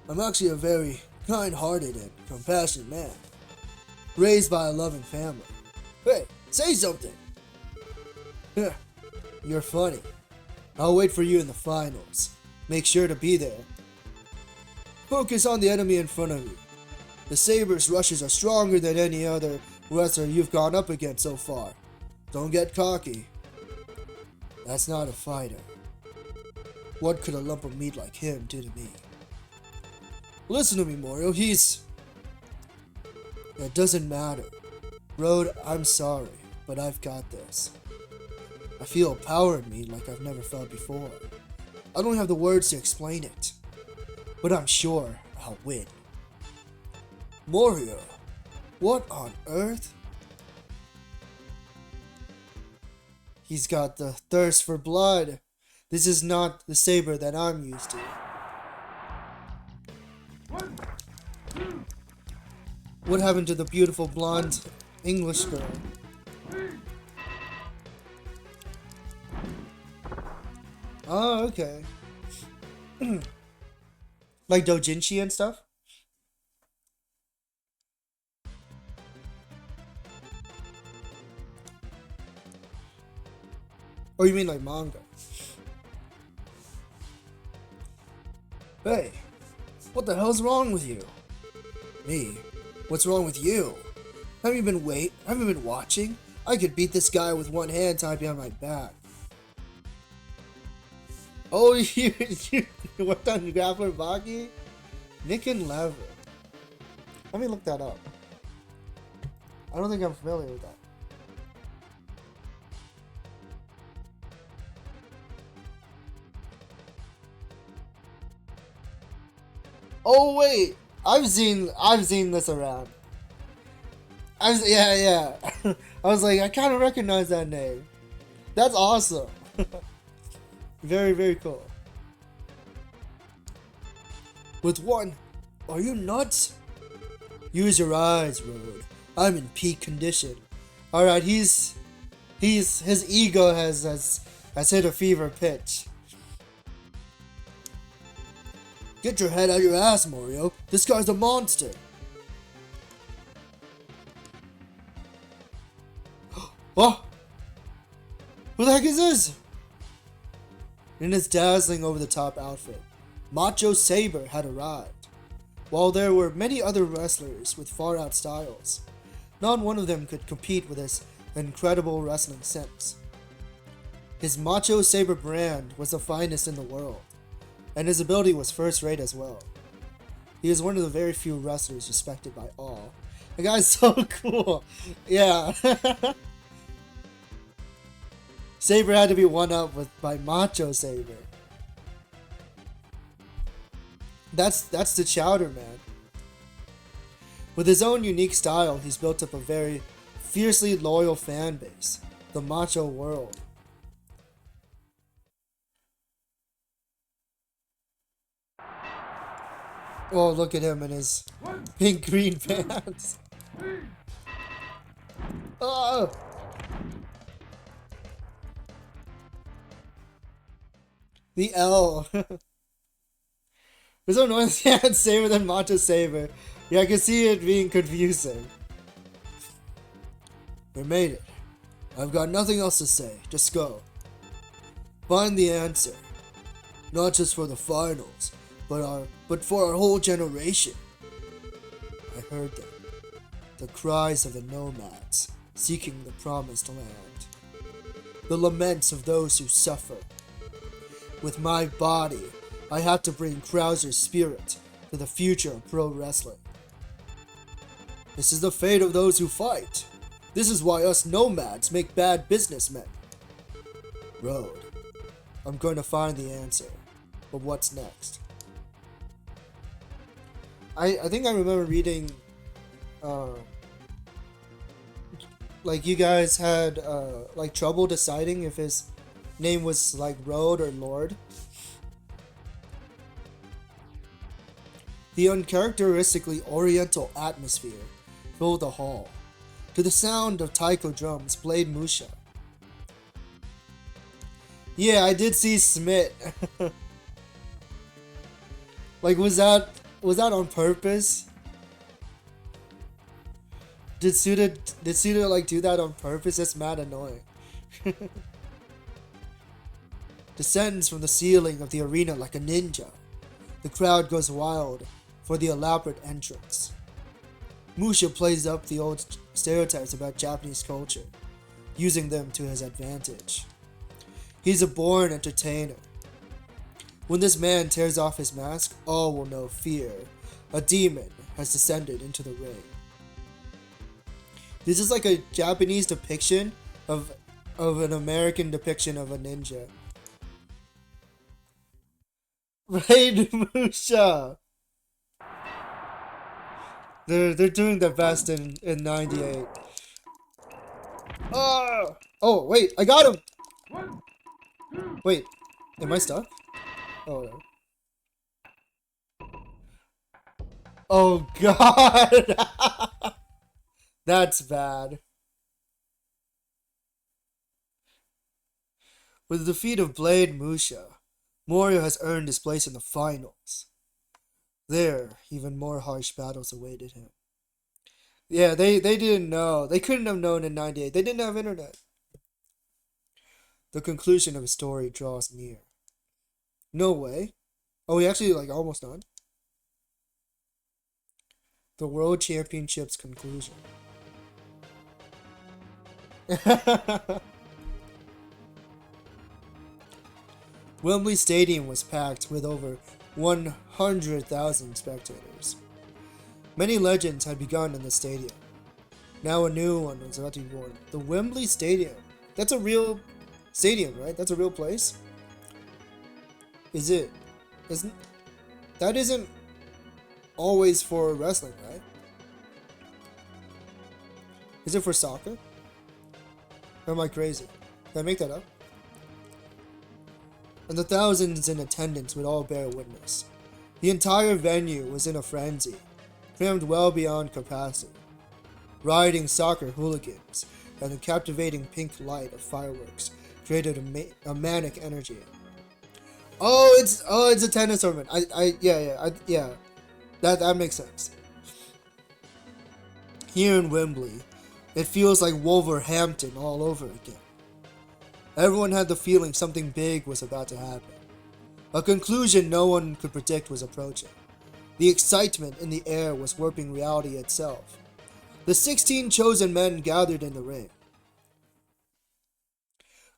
C: I'm actually a very kind-hearted and compassionate man, raised by a loving family. Hey, say something! You're funny. I'll wait for you in the finals. Make sure to be there. Focus on the enemy in front of you. The Saber's rushes are stronger than any other wrestler you've gone up against so far. Don't get cocky. That's not a fighter. What could a lump of meat like him do to me? Listen to me, Morio. It doesn't matter. Road, I'm sorry, but I've got this. I feel a power in me like I've never felt before. I don't have the words to explain it, but I'm sure I'll win. Morio, what on earth? He's got the thirst for blood. This is not the Saber that I'm used to. What happened to the beautiful blonde English girl? Oh, okay. Like doujinshi and stuff? Or you mean like manga? Hey, what the hell's wrong with you? Me? What's wrong with you? Have you been watching? I could beat this guy with one hand tied behind my back. Oh, you worked on Grappler Baki? Nick and Lever. Let me look that up. I don't think I'm familiar with that. Oh wait, I've seen this around. Yeah. I was like, I kind of recognize that name. That's awesome. Very, very cool. With one, are you nuts? Use your eyes, Road. I'm in peak condition. All right, his ego has hit a fever pitch. Get your head out your ass, Morio. This guy's a monster. Oh! Who the heck is this? In his dazzling over-the-top outfit, Macho Saber had arrived. While there were many other wrestlers with far-out styles, not one of them could compete with his incredible wrestling sense. His Macho Saber brand was the finest in the world, and his ability was first-rate as well. He is one of the very few wrestlers respected by all. The guy's so cool. Yeah. Saber had to be one-up by Macho Saber. That's the Chowder Man. With his own unique style, he's built up a very fiercely loyal fan base, the Macho World. Oh, look at him in his pink green pants. Oh! The L. There's no noise yet Saber than Macho Saber. Yeah, I can see it being confusing. We made it. I've got nothing else to say. Just go. Find the answer. Not just for the finals, but for our whole generation. I heard them. The cries of the nomads seeking the promised land. The laments of those who suffer. With my body, I have to bring Krauser's spirit to the future of pro wrestling. This is the fate of those who fight. This is why us nomads make bad businessmen. Road. I'm going to find the answer. But what's next? I think I remember reading, like you guys had, like trouble deciding if his name was like Road or Lord. The uncharacteristically oriental atmosphere filled the hall. To the sound of taiko drums played Musha. Yeah, I did see Smith. Like, was that
B: Was that on purpose? Did Suda like do that on purpose? That's mad annoying. Descends from the ceiling of the arena like a ninja. The crowd goes wild for the elaborate entrance. Musha plays up the old stereotypes about Japanese culture, using them to his advantage. He's a born entertainer. When this man tears off his mask, all will know fear. A demon has descended into the ring. This is like a Japanese depiction of an American depiction of a ninja. Raid Musha! They're doing their best in 98. Oh, wait, I got him! Wait, am I stuck? Oh, no. Oh, God! That's bad. With the defeat of Blade Musha, Morio has earned his place in the finals. There, even more harsh battles awaited him. Yeah, they didn't know. They couldn't have known in 98. They didn't have internet. The conclusion of his story draws near. No way. Oh, he actually, like, almost done. The World Championships conclusion. Wembley Stadium was packed with over 100,000 spectators. Many legends had begun in the stadium. Now a new one was about to be born. The Wembley Stadium. That's a real stadium, right? That's a real place? Is it? That isn't always for wrestling, right? Is it for soccer? Or am I crazy? Did I make that up? And the thousands in attendance would all bear witness. The entire venue was in a frenzy, crammed well beyond capacity. Rioting soccer hooligans and the captivating pink light of fireworks created a manic energy. Oh, it's a tennis tournament. Yeah. That makes sense. Here in Wembley, it feels like Wolverhampton all over again. Everyone had the feeling something big was about to happen. A conclusion no one could predict was approaching. The excitement in the air was warping reality itself. The 16 chosen men gathered in the ring.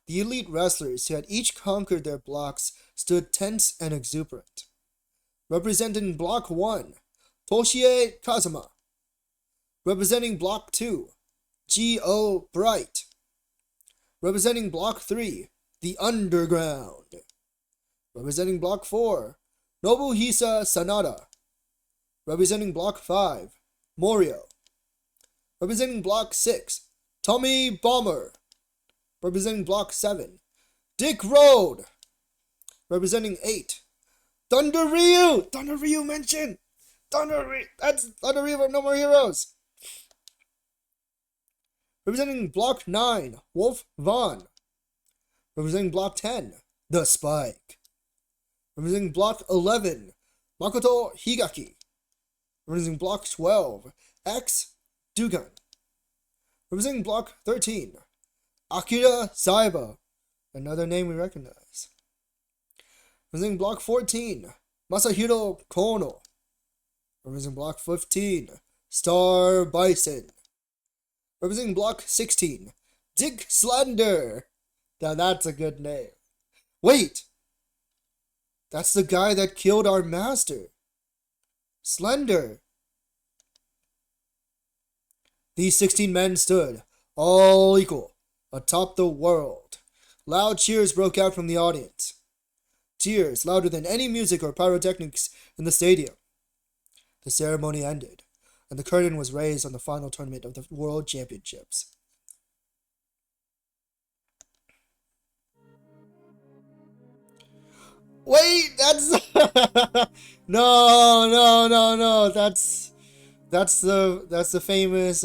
B: The elite wrestlers who had each conquered their blocks stood tense and exuberant. Representing Block 1, Toshie Kazuma. Representing Block 2, G.O. Bright. Representing Block 3, The Underground. Representing Block 4, Nobuhisa Sanada. Representing Block 5, Morio. Representing Block 6, Tommy Bomber. Representing Block 7, Dick Road. Representing 8, Thunder Ryu! Thunder Ryu mentioned! That's Thunder Ryu from No More Heroes! Representing Block 9, Wolf Vaughn. Representing Block 10, The Spike. Representing Block 11, Makoto Higaki. Representing Block 12, X Dugan. Representing Block 13, Akira Saiba, another name we recognize. Representing Block 14, Masahiro Kono. Representing Block 15, Star Bison. Representing Block 16, Dick Slender. Now that's a good name. Wait! That's the guy that killed our master. Slender. These 16 men stood, all equal, atop the world. Loud cheers broke out from the audience. Cheers louder than any music or pyrotechnics in the stadium. The ceremony ended, and the curtain was raised on the final tournament of the World Championships. Wait, that's no. That's the famous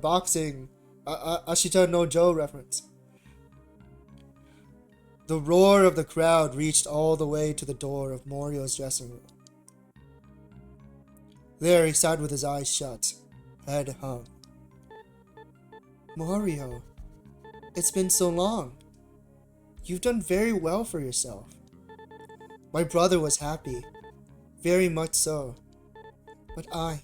B: boxing Ashita no Joe reference. The roar of the crowd reached all the way to the door of Morio's dressing room.
C: There he sat with his eyes shut, head hung. Mario, it's been so long. You've done very well for yourself. My brother was happy, very much so. But I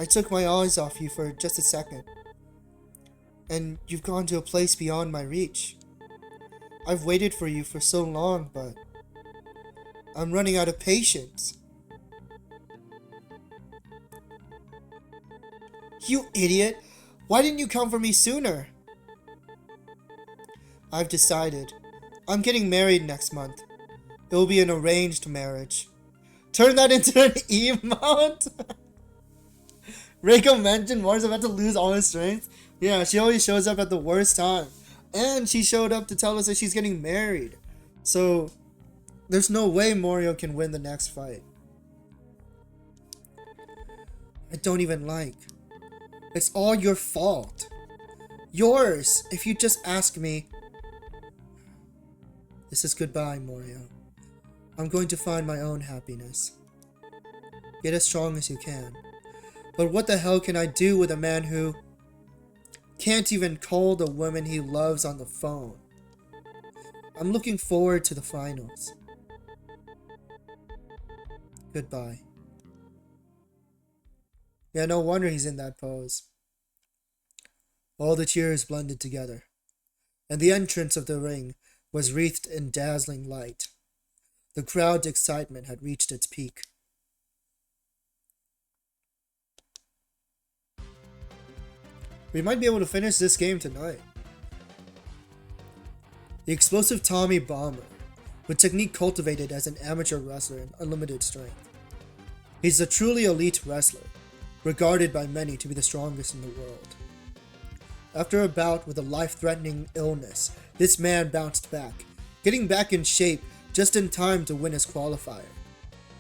C: took my eyes off you for just a second. And you've gone to a place beyond my reach. I've waited for you for so long, but I'm running out of patience. You idiot! Why didn't you come for me sooner? I've decided. I'm getting married next month. It will be an arranged marriage. Turn that into an emote? Reiko mentioned Mario's about to lose all his strength. Yeah, she always shows up at the worst time. And she showed up to tell us that she's getting married. So, there's no way Mario can win the next fight. I don't even like. It's all your fault. Yours, if you just ask me. This is goodbye, Mario. I'm going to find my own happiness. Get as strong as you can. But what the hell can I do with a man who can't even call the woman he loves on the phone? I'm looking forward to the finals. Goodbye. Yeah, no wonder he's in that pose. All the cheers blended together, and the entrance of the ring was wreathed in dazzling light. The crowd's excitement had reached its peak. We might be able to finish this game tonight. The explosive Tommy Bomber, with technique cultivated as an amateur wrestler and unlimited strength. He's a truly elite wrestler, regarded by many to be the strongest in the world. After a bout with a life-threatening illness, this man bounced back, getting back in shape just in time to win his qualifier.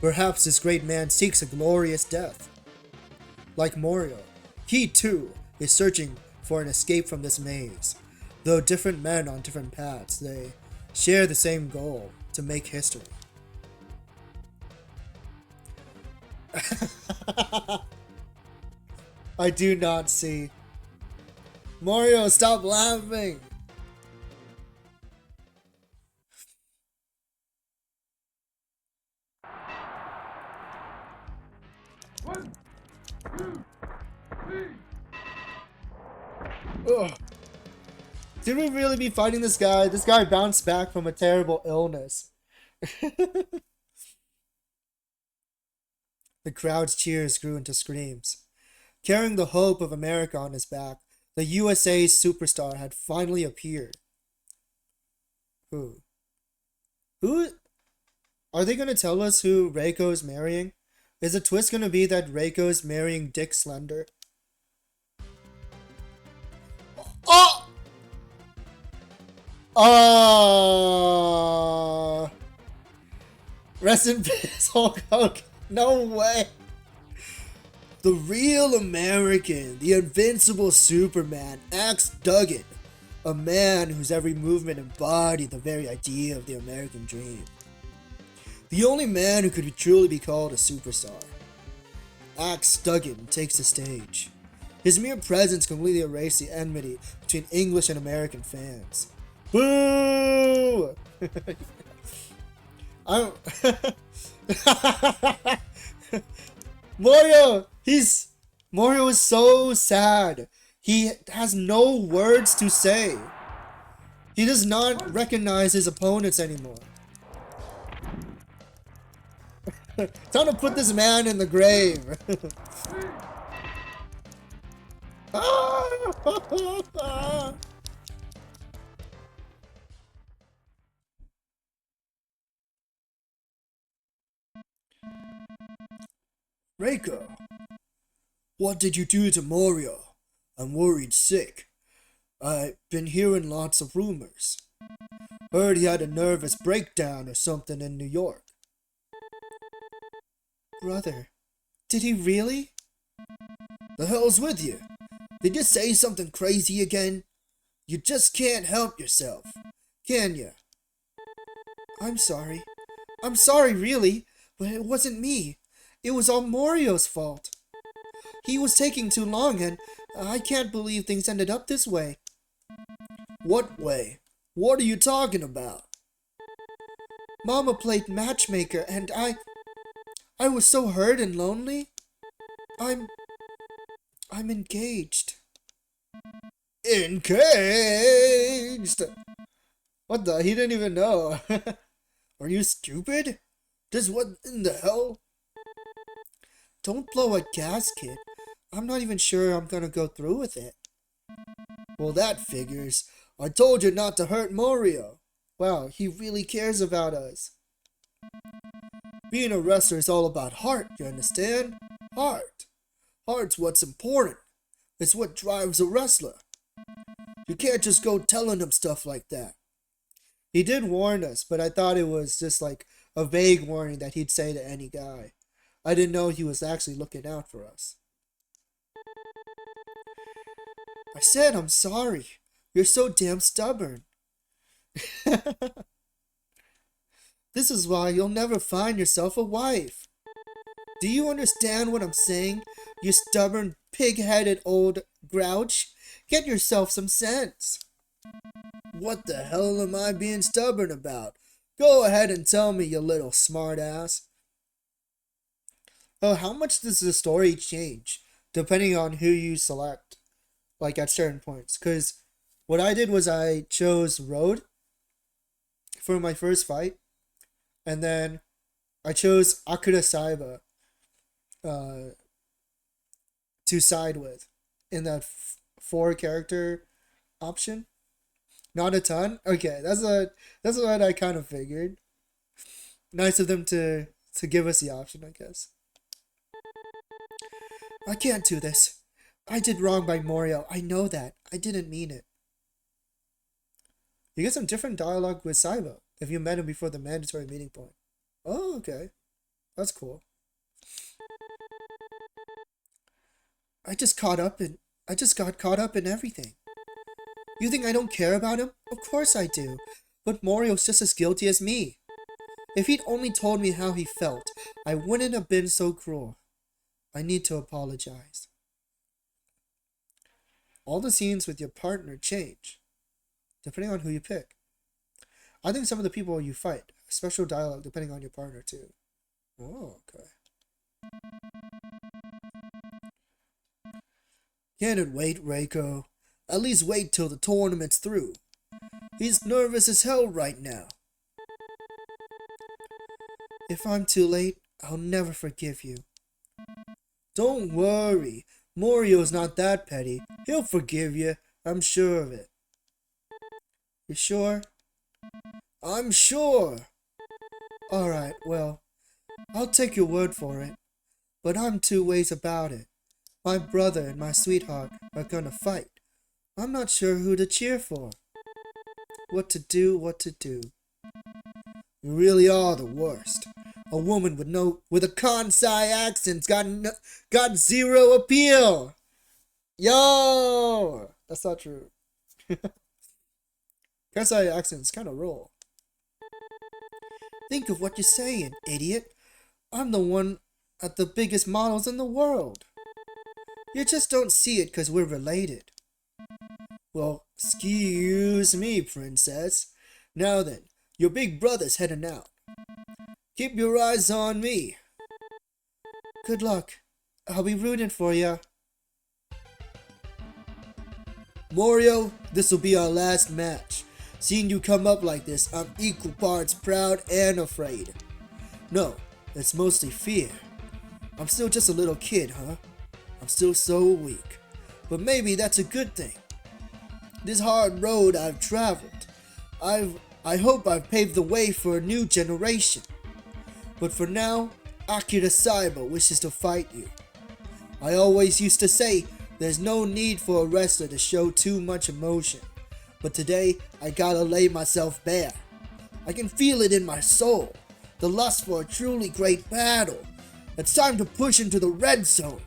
C: Perhaps this great man seeks a glorious death. Like Mario, he too is searching for an escape from this maze. Though different men on different paths, they share the same goal, to make history. I do not see. Mario, stop laughing! Ugh. Did we really be fighting this guy? This guy bounced back from a terrible illness. The crowd's cheers grew into screams. Carrying the hope of America on his back, the USA's superstar had finally appeared. Who? Are they going to tell us who Reiko's marrying? Is the twist going to be that Reiko's marrying Dick Slender? Oh! Rest in peace, Hulk Hogan. No way. The real American, the invincible Superman, Axe Duggan, a man whose every movement embodied the very idea of the American dream. The only man who could truly be called a superstar. Axe Duggan takes the stage. His mere presence completely erased the enmity between English and American fans. Boo! Mario is so sad. He has no words to say. He does not recognize his opponents anymore. Time to put this man in the grave. Reiko, what did you do to Mario? I'm worried sick. I've been hearing lots of rumors. Heard he had a nervous breakdown or something in New York. Brother, did he really? The hell's with you? Did you say something crazy again? You just can't help yourself, can you? I'm sorry. I'm sorry, really. But it wasn't me. It was all Morio's fault. He was taking too long, and I can't believe things ended up this way. What way? What are you talking about? Mama played matchmaker, and I was so hurt and lonely. I'm engaged. Engaged? What the? He didn't even know. Are you stupid? Just what in the hell? Don't blow a gasket. I'm not even sure I'm gonna go through with it. Well, that figures. I told you not to hurt Morio. Wow, he really cares about us. Being a wrestler is all about heart, you understand? Heart. Heart's what's important. It's what drives a wrestler. You can't just go telling him stuff like that. He did warn us, but I thought it was just like a vague warning that he'd say to any guy. I didn't know he was actually looking out for us. I said I'm sorry. You're so damn stubborn. This is why you'll never find yourself a wife. Do you understand what I'm saying, you stubborn, pig-headed old grouch? Get yourself some sense. What the hell am I being stubborn about? Go ahead and tell me, you little smartass. Oh, how much does the story change depending on who you select, like at certain points? Because what I did was I chose Road for my first fight, and then I chose Akira Saiba to side with in that 4-character option. Not a ton. Okay, that's what I kind of figured. Nice of them to give us the option, I guess. I can't do this. I did wrong by Morio. I know that. I didn't mean it. You get some different dialogue with Saiba if you met him before the mandatory meeting point. Oh, okay. That's cool. I just got caught up in everything. You think I don't care about him? Of course I do. But Morio's just as guilty as me. If he'd only told me how he felt, I wouldn't have been so cruel. I need to apologize. All the scenes with your partner change, depending on who you pick. I think some of the people you fight, special dialogue depending on your partner too. Oh, okay. Can't it wait, Reiko? At least wait till the tournament's through. He's nervous as hell right now. If I'm too late, I'll never forgive you. Don't worry. Morio's not that petty. He'll forgive you. I'm sure of it. You sure? I'm sure. Alright, well, I'll take your word for it. But I'm two ways about it. My brother and my sweetheart are gonna fight. I'm not sure who to cheer for. What to do. You really are the worst. A woman with a Kansai accent's got zero appeal. Yo, that's not true. Kansai accent's kind of roll. Think of what you're saying, idiot. I'm the one at the biggest models in the world. You just don't see it because we're related. Well, excuse me, princess. Now then, your big brother's heading out. Keep your eyes on me. Good luck. I'll be rooting for ya. Morio, this'll be our last match. Seeing you come up like this, I'm equal parts proud and afraid. No, it's mostly fear. I'm still just a little kid, huh? I'm still so weak. But maybe that's a good thing. This hard road I've traveled, I hope I've paved the way for a new generation. But for now, Akira Saiba wishes to fight you. I always used to say there's no need for a wrestler to show too much emotion. But today, I gotta lay myself bare. I can feel it in my soul. The lust for a truly great battle. It's time to push into the red zone.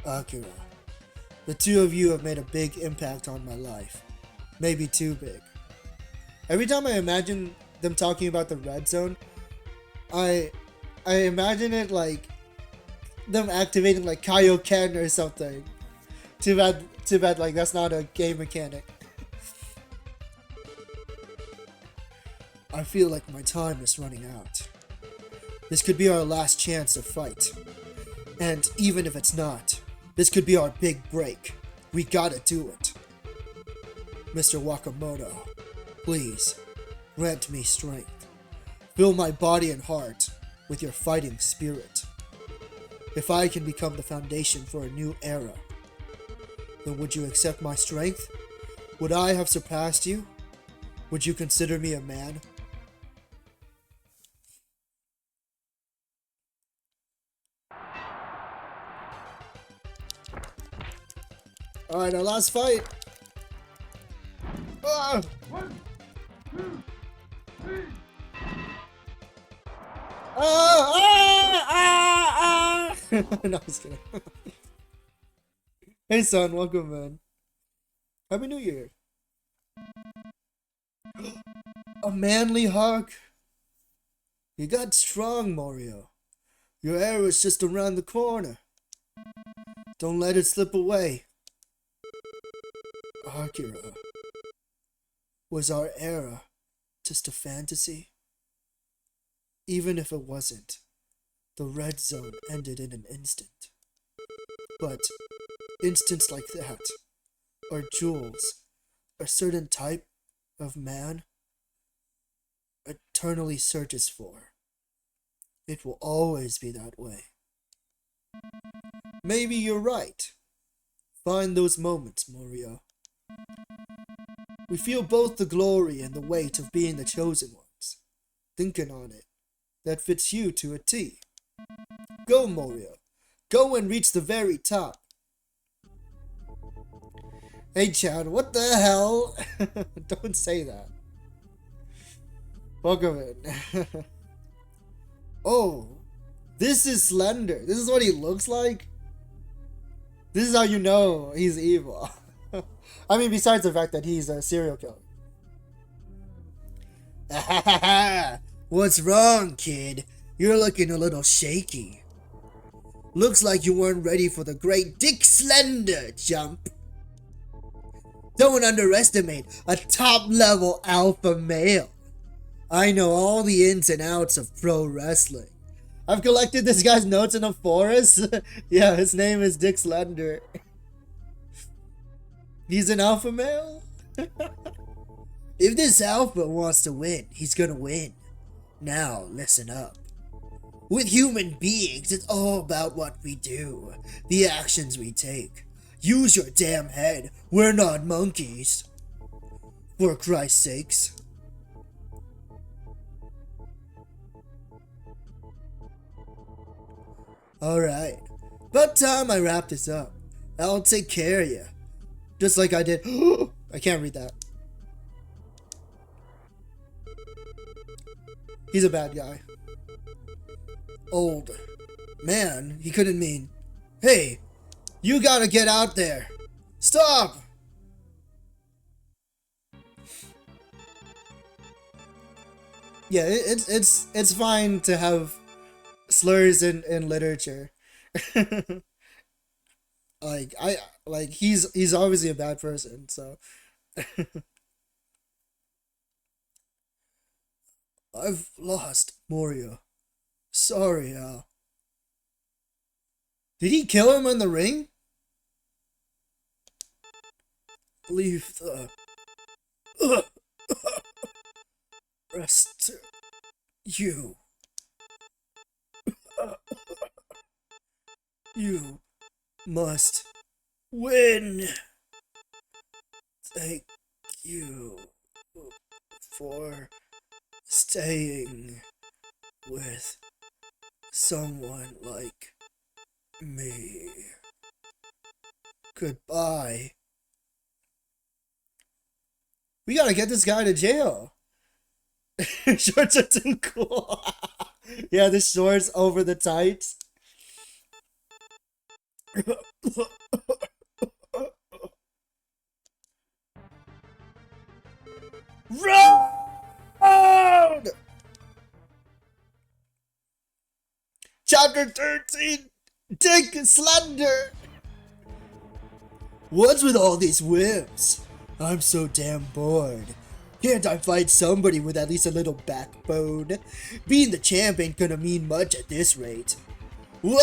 C: Akira, the two of you have made a big impact on my life. Maybe too big.
B: Every time I imagine them talking about the red zone, I imagine it like them activating like Kaioken or something. Too bad like that's not a game mechanic.
C: I feel like my time is running out. This could be our last chance to fight. And even if it's not, this could be our big break. We gotta do it. Mr. Wakamoto, please, grant me strength. Fill my body and heart with your fighting spirit. If I can become the foundation for a new era, then would you accept my strength? Would I have surpassed you? Would you consider me a man?
B: Alright, our last fight. Ah! No, I'm just kidding. Hey son, welcome man. Happy New Year.
C: A manly hug? You got strong, Mario. Your era is just around the corner. Don't let it slip away. Akira, was our era just a fantasy? Even if it wasn't, the red zone ended in an instant. But instants like that are jewels, a certain type of man eternally searches for. It will always be that way. Maybe you're right. Find those moments, Morio. We feel both the glory and the weight of being the chosen ones. Thinking on it, that fits you to a T. Go, Morio. Go and reach the very top.
B: Hey Chad, what the hell? Don't say that. Welcome in. Oh, this is Slender. This is what he looks like? This is how you know he's evil. I mean, besides the fact that he's a serial killer.
C: What's wrong, kid? You're looking a little shaky. Looks like you weren't ready for the great Dick Slender jump. Don't underestimate a top-level alpha male. I know all the ins and outs of pro wrestling.
B: I've collected this guy's notes in a forest. Yeah, his name is Dick Slender. He's an alpha male?
C: If this alpha wants to win, he's gonna win. Now, listen up. With human beings, it's all about what we do, the actions we take. Use your damn head. We're not monkeys. For Christ's sakes. Alright. About time I wrap this up. I'll take care of you. Just like I did.
B: I can't read that. He's a bad guy.
C: Old man, he couldn't mean. Hey, you gotta get out there. Stop!
B: Yeah, it's fine to have slurs in literature. He's obviously a bad person, so
C: I've lost Morio. Sorry, Al.
B: Did he kill him in the ring?
C: Leave the rest to you. You must win. Thank you for staying with someone like me. Goodbye.
B: We gotta get this guy to jail. Shorts are too cool. Yeah, the shorts over the tights.
C: Run! Chapter 13, Dick Slender. What's with all these whims? I'm so damn bored. Can't I fight somebody with at least a little backbone? Being the champ ain't gonna mean much at this rate.
B: My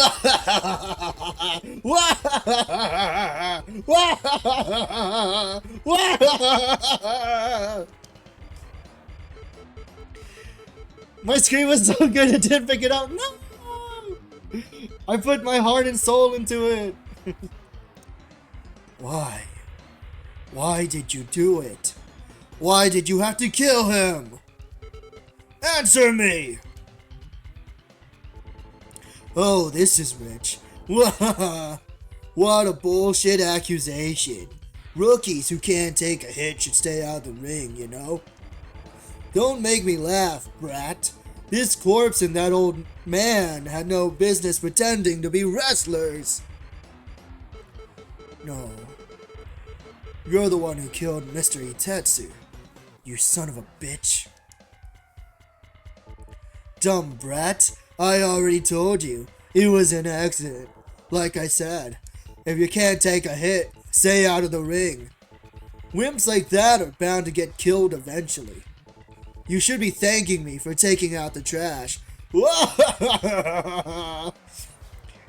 B: screen was so good it didn't pick it up. No! I put my heart and soul into it.
C: Why? Why did you do it? Why did you have to kill him? Answer me! Oh, this is rich. What a bullshit accusation. Rookies who can't take a hit should stay out of the ring, you know? Don't make me laugh, brat. This corpse and that old man had no business pretending to be wrestlers. No. You're the one who killed Mr. Itetsu. You son of a bitch. Dumb brat. I already told you. It was an accident. Like I said, if you can't take a hit, stay out of the ring. Wimps like that are bound to get killed eventually. You should be thanking me for taking out the trash.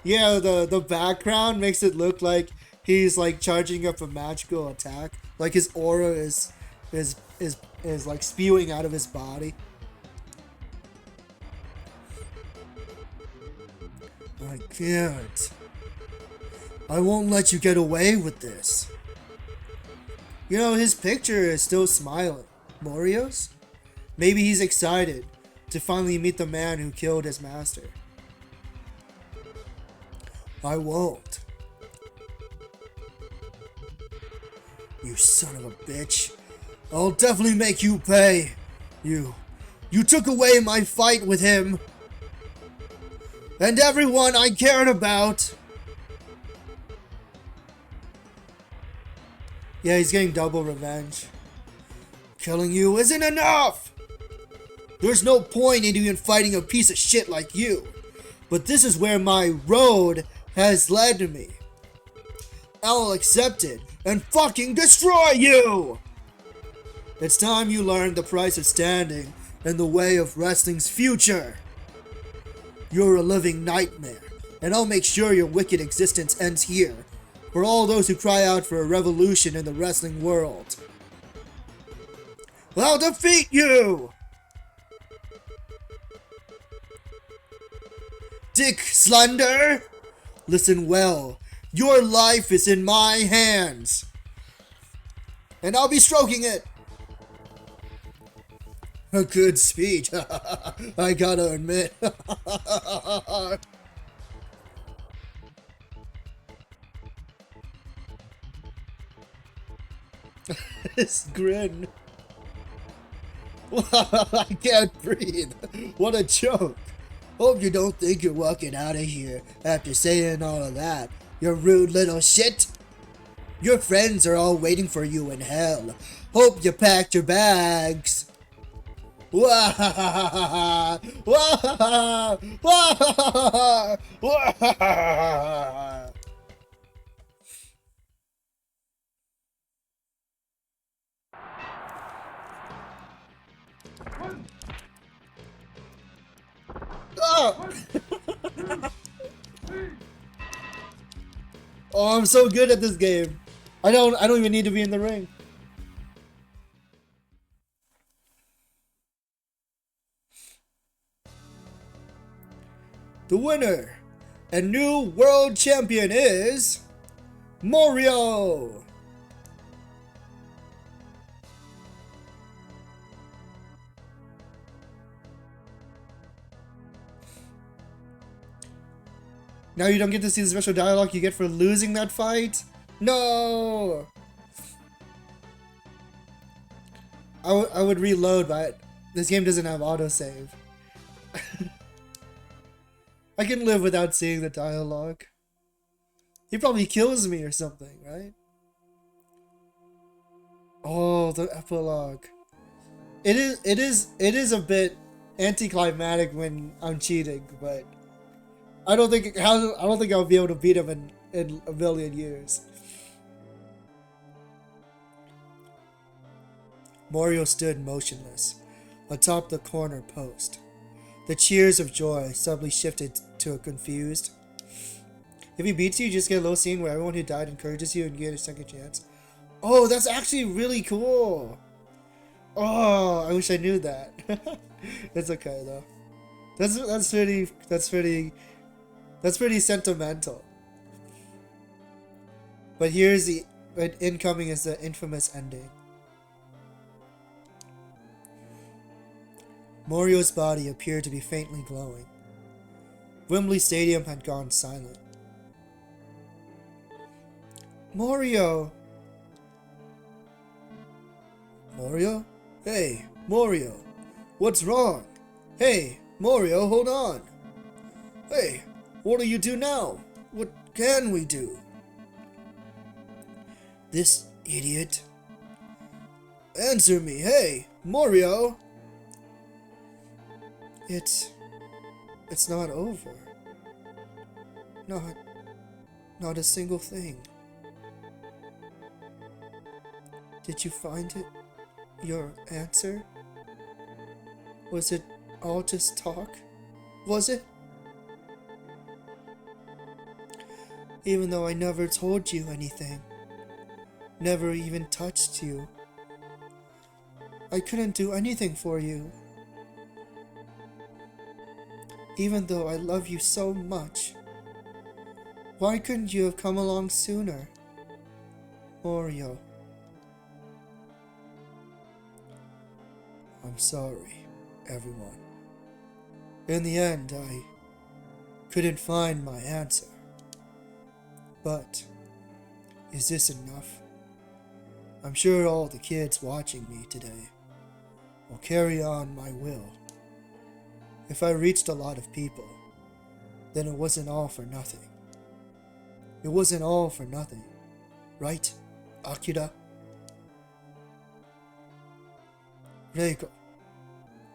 B: Yeah, the background makes it look like he's like charging up a magical attack. Like his aura is like spewing out of his body.
C: I can't. I won't let you get away with this.
B: You know, his picture is still smiling. Morio's? Maybe he's excited to finally meet the man who killed his master.
C: I won't. You son of a bitch. I'll definitely make you pay. You took away my fight with him. And everyone I cared about.
B: Yeah, he's getting double revenge.
C: Killing you isn't enough! There's no point in even fighting a piece of shit like you. But this is where my road has led me. I'll accept it and fucking destroy you! It's time you learned the price of standing in the way of wrestling's future. You're a living nightmare, and I'll make sure your wicked existence ends here, for all those who cry out for a revolution in the wrestling world. I'll defeat you! Dick Slender! Listen well, your life is in my hands, and I'll be stroking it. A good speech, I gotta admit. This grin. I can't breathe. What a joke. Hope you don't think you're walking out of here after saying all of that, you rude little shit. Your friends are all waiting for you in hell. Hope you packed your bags. Wah! Wah! Wah! Wah! Oh!
B: Oh, I'm so good at this game. I don't even need to be in the ring.
C: The winner and new world champion is Morio.
B: Now you don't get to see the special dialogue you get for losing that fight? No! I would reload, but this game doesn't have autosave. I can live without seeing the dialogue. He probably kills me or something, right? Oh, the epilogue. It is a bit anticlimactic when I'm cheating, but I don't think I'll be able to beat him in a million years. Mario stood motionless atop the corner post. The cheers of joy suddenly shifted to a confused. If he beats you, you just get a little scene where everyone who died encourages you and you get a second chance. Oh, that's actually really cool. Oh, I wish I knew that. It's okay though. That's pretty sentimental. But incoming is the infamous ending. Mario's body appeared to be faintly glowing. Wembley Stadium had gone silent. Mario! Mario? Hey, Mario! What's wrong? Hey, Mario, hold on! Hey, what do you do now? What can we do? This idiot. Answer me, hey, Mario! It's not over. Not a single thing. Did you find it? Your answer? Was it all just talk? Was it? Even though I never told you anything, never even touched you, I couldn't do anything for you. Even though I love you so much, why couldn't you have come along sooner? Mario. I'm sorry, everyone. In the end, I couldn't find my answer. But, is this enough? I'm sure all the kids watching me today will carry on my will. If I reached a lot of people, then it wasn't all for nothing. It wasn't all for nothing, right, Akira? Reiko,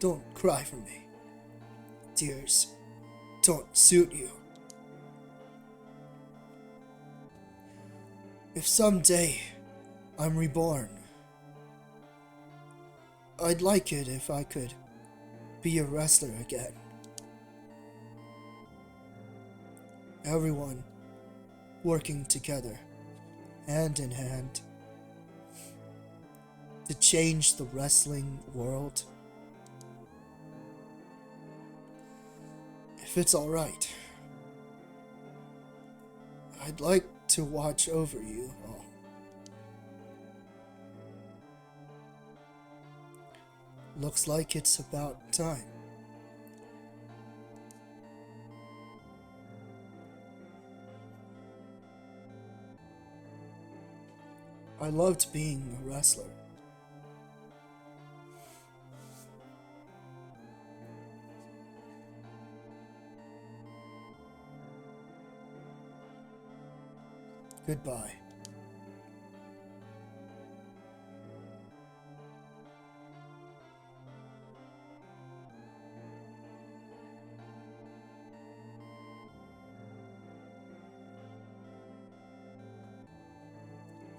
B: don't cry for me. Tears don't suit you. If someday I'm reborn, I'd like it if I could be a wrestler again. Everyone working together, hand in hand, to change the wrestling world. If it's alright, I'd like to watch over you all. Looks like it's about time. I loved being a wrestler. Goodbye.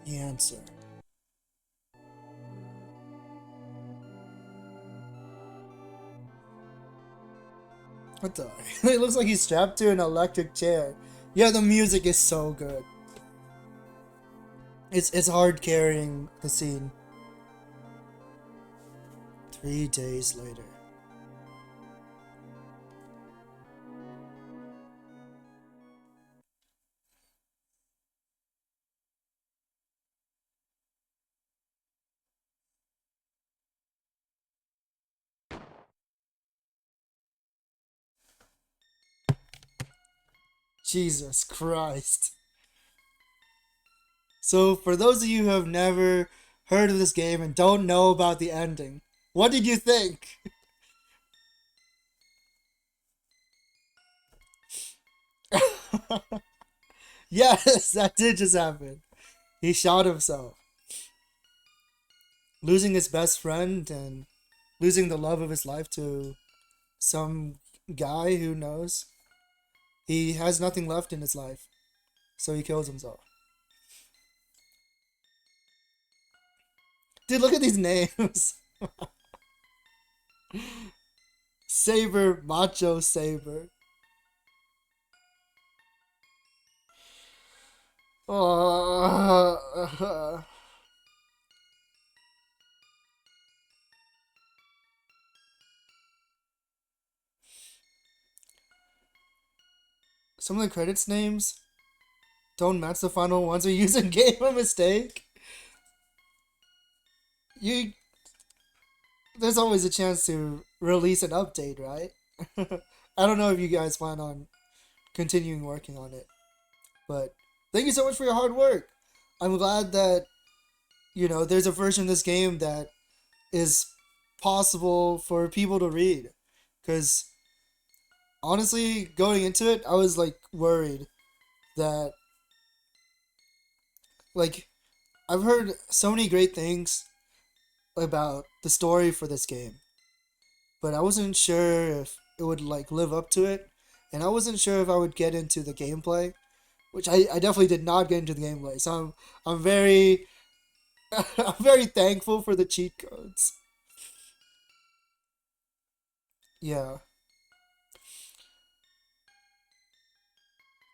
B: The answer. What the? It looks like he's strapped to an electric chair. Yeah, the music is so good. It's hard carrying the scene. 3 days later. Jesus Christ. So, for those of you who have never heard of this game and don't know about the ending, what did you think? Yes, that did just happen. He shot himself. Losing his best friend and losing the love of his life to some guy who knows. He has nothing left in his life, so he kills himself. Dude, look at these names. Saber, Macho Saber. Oh. Some of the credits names don't match the final ones or use in game a mistake. There's always a chance to release an update, right? I don't know if you guys plan on continuing working on it, but thank you so much for your hard work. I'm glad that, there's a version of this game that is possible for people to read, because honestly, going into it, I was like worried that, like, I've heard so many great things about the story for this game, but I wasn't sure if it would like live up to it, and I wasn't sure if I would get into the gameplay, which I definitely did not get into the gameplay. So I'm very I'm very thankful for the cheat codes. Yeah.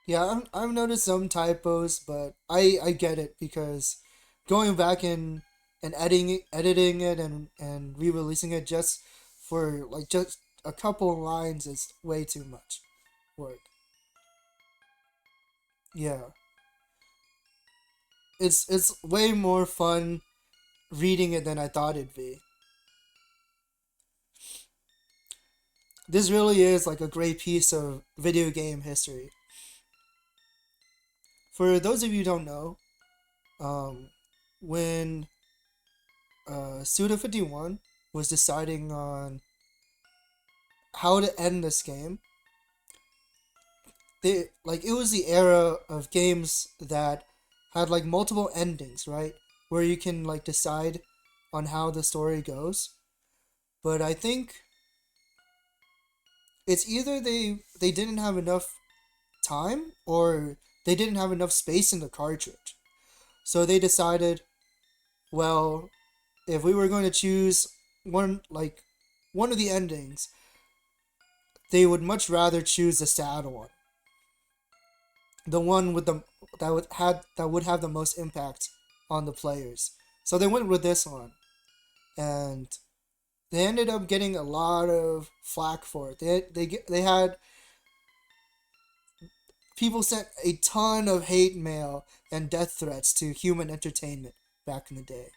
B: Yeah, I've noticed some typos, but I get it, because going back and editing it and re-releasing it just for like just a couple of lines is way too much work. Yeah. It's way more fun reading it than I thought it'd be. This really is like a great piece of video game history. For those of you who don't know, when Suda51 was deciding on how to end this game, it was the era of games that had like multiple endings, right? Where you can like decide on how the story goes. But I think it's either they didn't have enough time, or they didn't have enough space in the cartridge. So they decided, well, if we were going to choose one of the endings, they would much rather choose the sad one. The one with the that would have the most impact on the players. So they went with this one. And they ended up getting a lot of flack for it. They had people sent a ton of hate mail and death threats to Human Entertainment back in the day.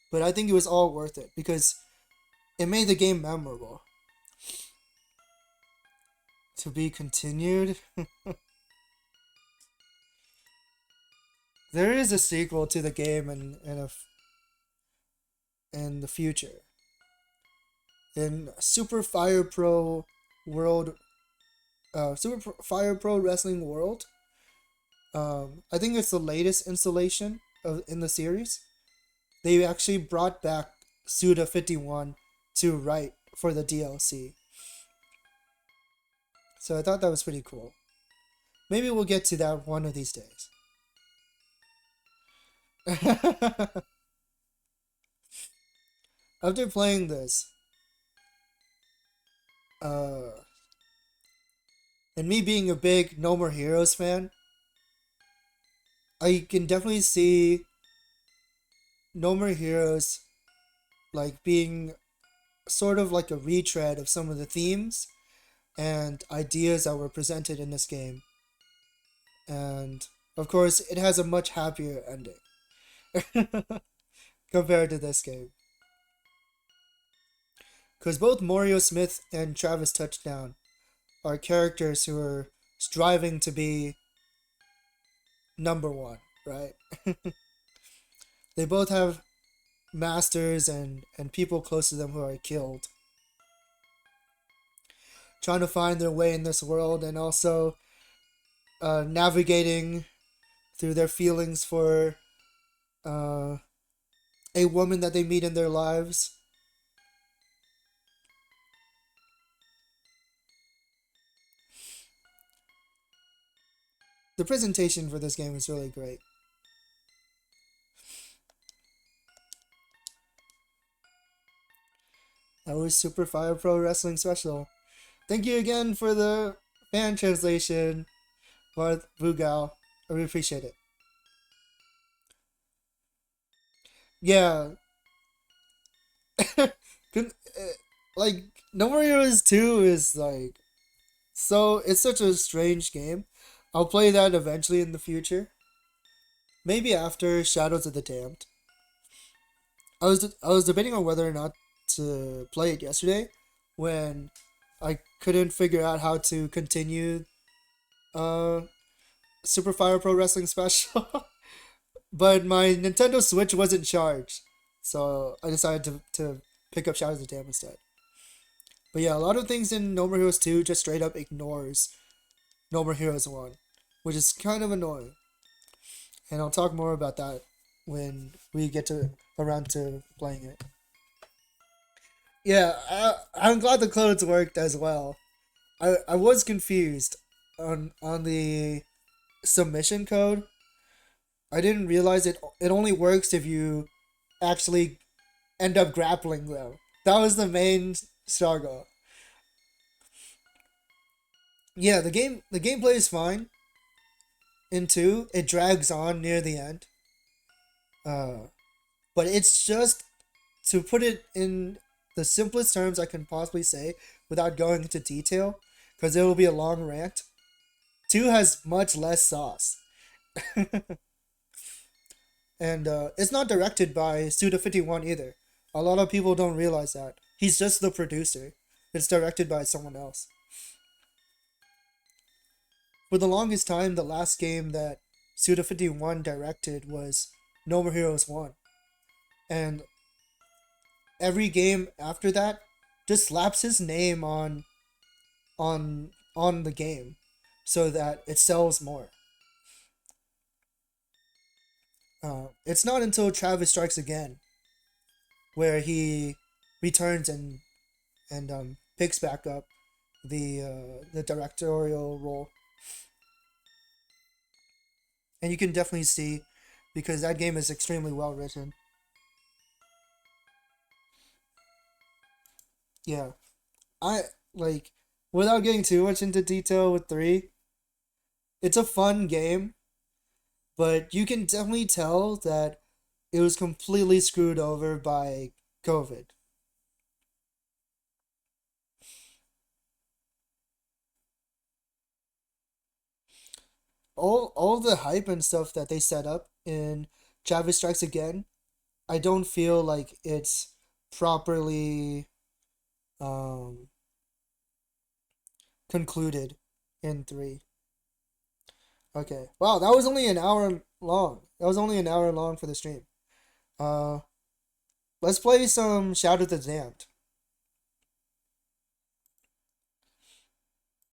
B: But I think it was all worth it, because it made the game memorable. To be continued. There is a sequel to the game in the future. In Super Fire Pro World, Super Fire Pro Wrestling World. I think it's the latest installation in the series. They actually brought back Suda51 to write for the DLC. So I thought that was pretty cool. Maybe we'll get to that one of these days. After playing this, and me being a big No More Heroes fan, I can definitely see No More Heroes like being sort of like a retread of some of the themes and ideas that were presented in this game. And of course, it has a much happier ending compared to this game. Because both Mario Smith and Travis Touchdown are characters who are striving to be number one, right? They both have masters and people close to them who are killed, trying to find their way in this world, and also navigating through their feelings for a woman that they meet in their lives. the presentation for this game is really great. That was Super Fire Pro Wrestling Special. Thank you again for the fan translation, Barth Vugao. I really appreciate it. Yeah. Like, No More Heroes 2 is like, so it's such a strange game. I'll play that eventually in the future. Maybe after Shadows of the Damned. I was debating on whether or not to play it yesterday when I couldn't figure out how to continue Super Fire Pro Wrestling Special. But my Nintendo Switch wasn't charged. So I decided to pick up Shadows of the Damned instead. But yeah, a lot of things in No More Heroes 2 just straight up ignores No More Heroes 1, which is kind of annoying. And I'll talk more about that when we get around to playing it. Yeah, I'm glad the clothes worked as well. I was confused on the submission code. I didn't realize it only works if you actually end up grappling them. That was the main struggle. Yeah, the gameplay is fine. In 2, it drags on near the end. But it's just, to put it in the simplest terms I can possibly say without going into detail, because it will be a long rant. 2 has much less sauce. And it's not directed by Suda51 either. A lot of people don't realize that. He's just the producer. It's directed by someone else. For the longest time, the last game that Suda51 directed was No More Heroes 1. And every game after that just slaps his name on the game so that it sells more. It's not until Travis Strikes Again where he returns and picks back up the directorial role. And you can definitely see, because that game is extremely well written. Yeah. Without getting too much into detail with 3, it's a fun game, but you can definitely tell that it was completely screwed over by COVID. All the hype and stuff that they set up in Travis Strikes Again, I don't feel like it's properly concluded in 3. Okay. Wow, that was only an hour long. That was only an hour long for the stream. Let's play some Shadow of the Damned.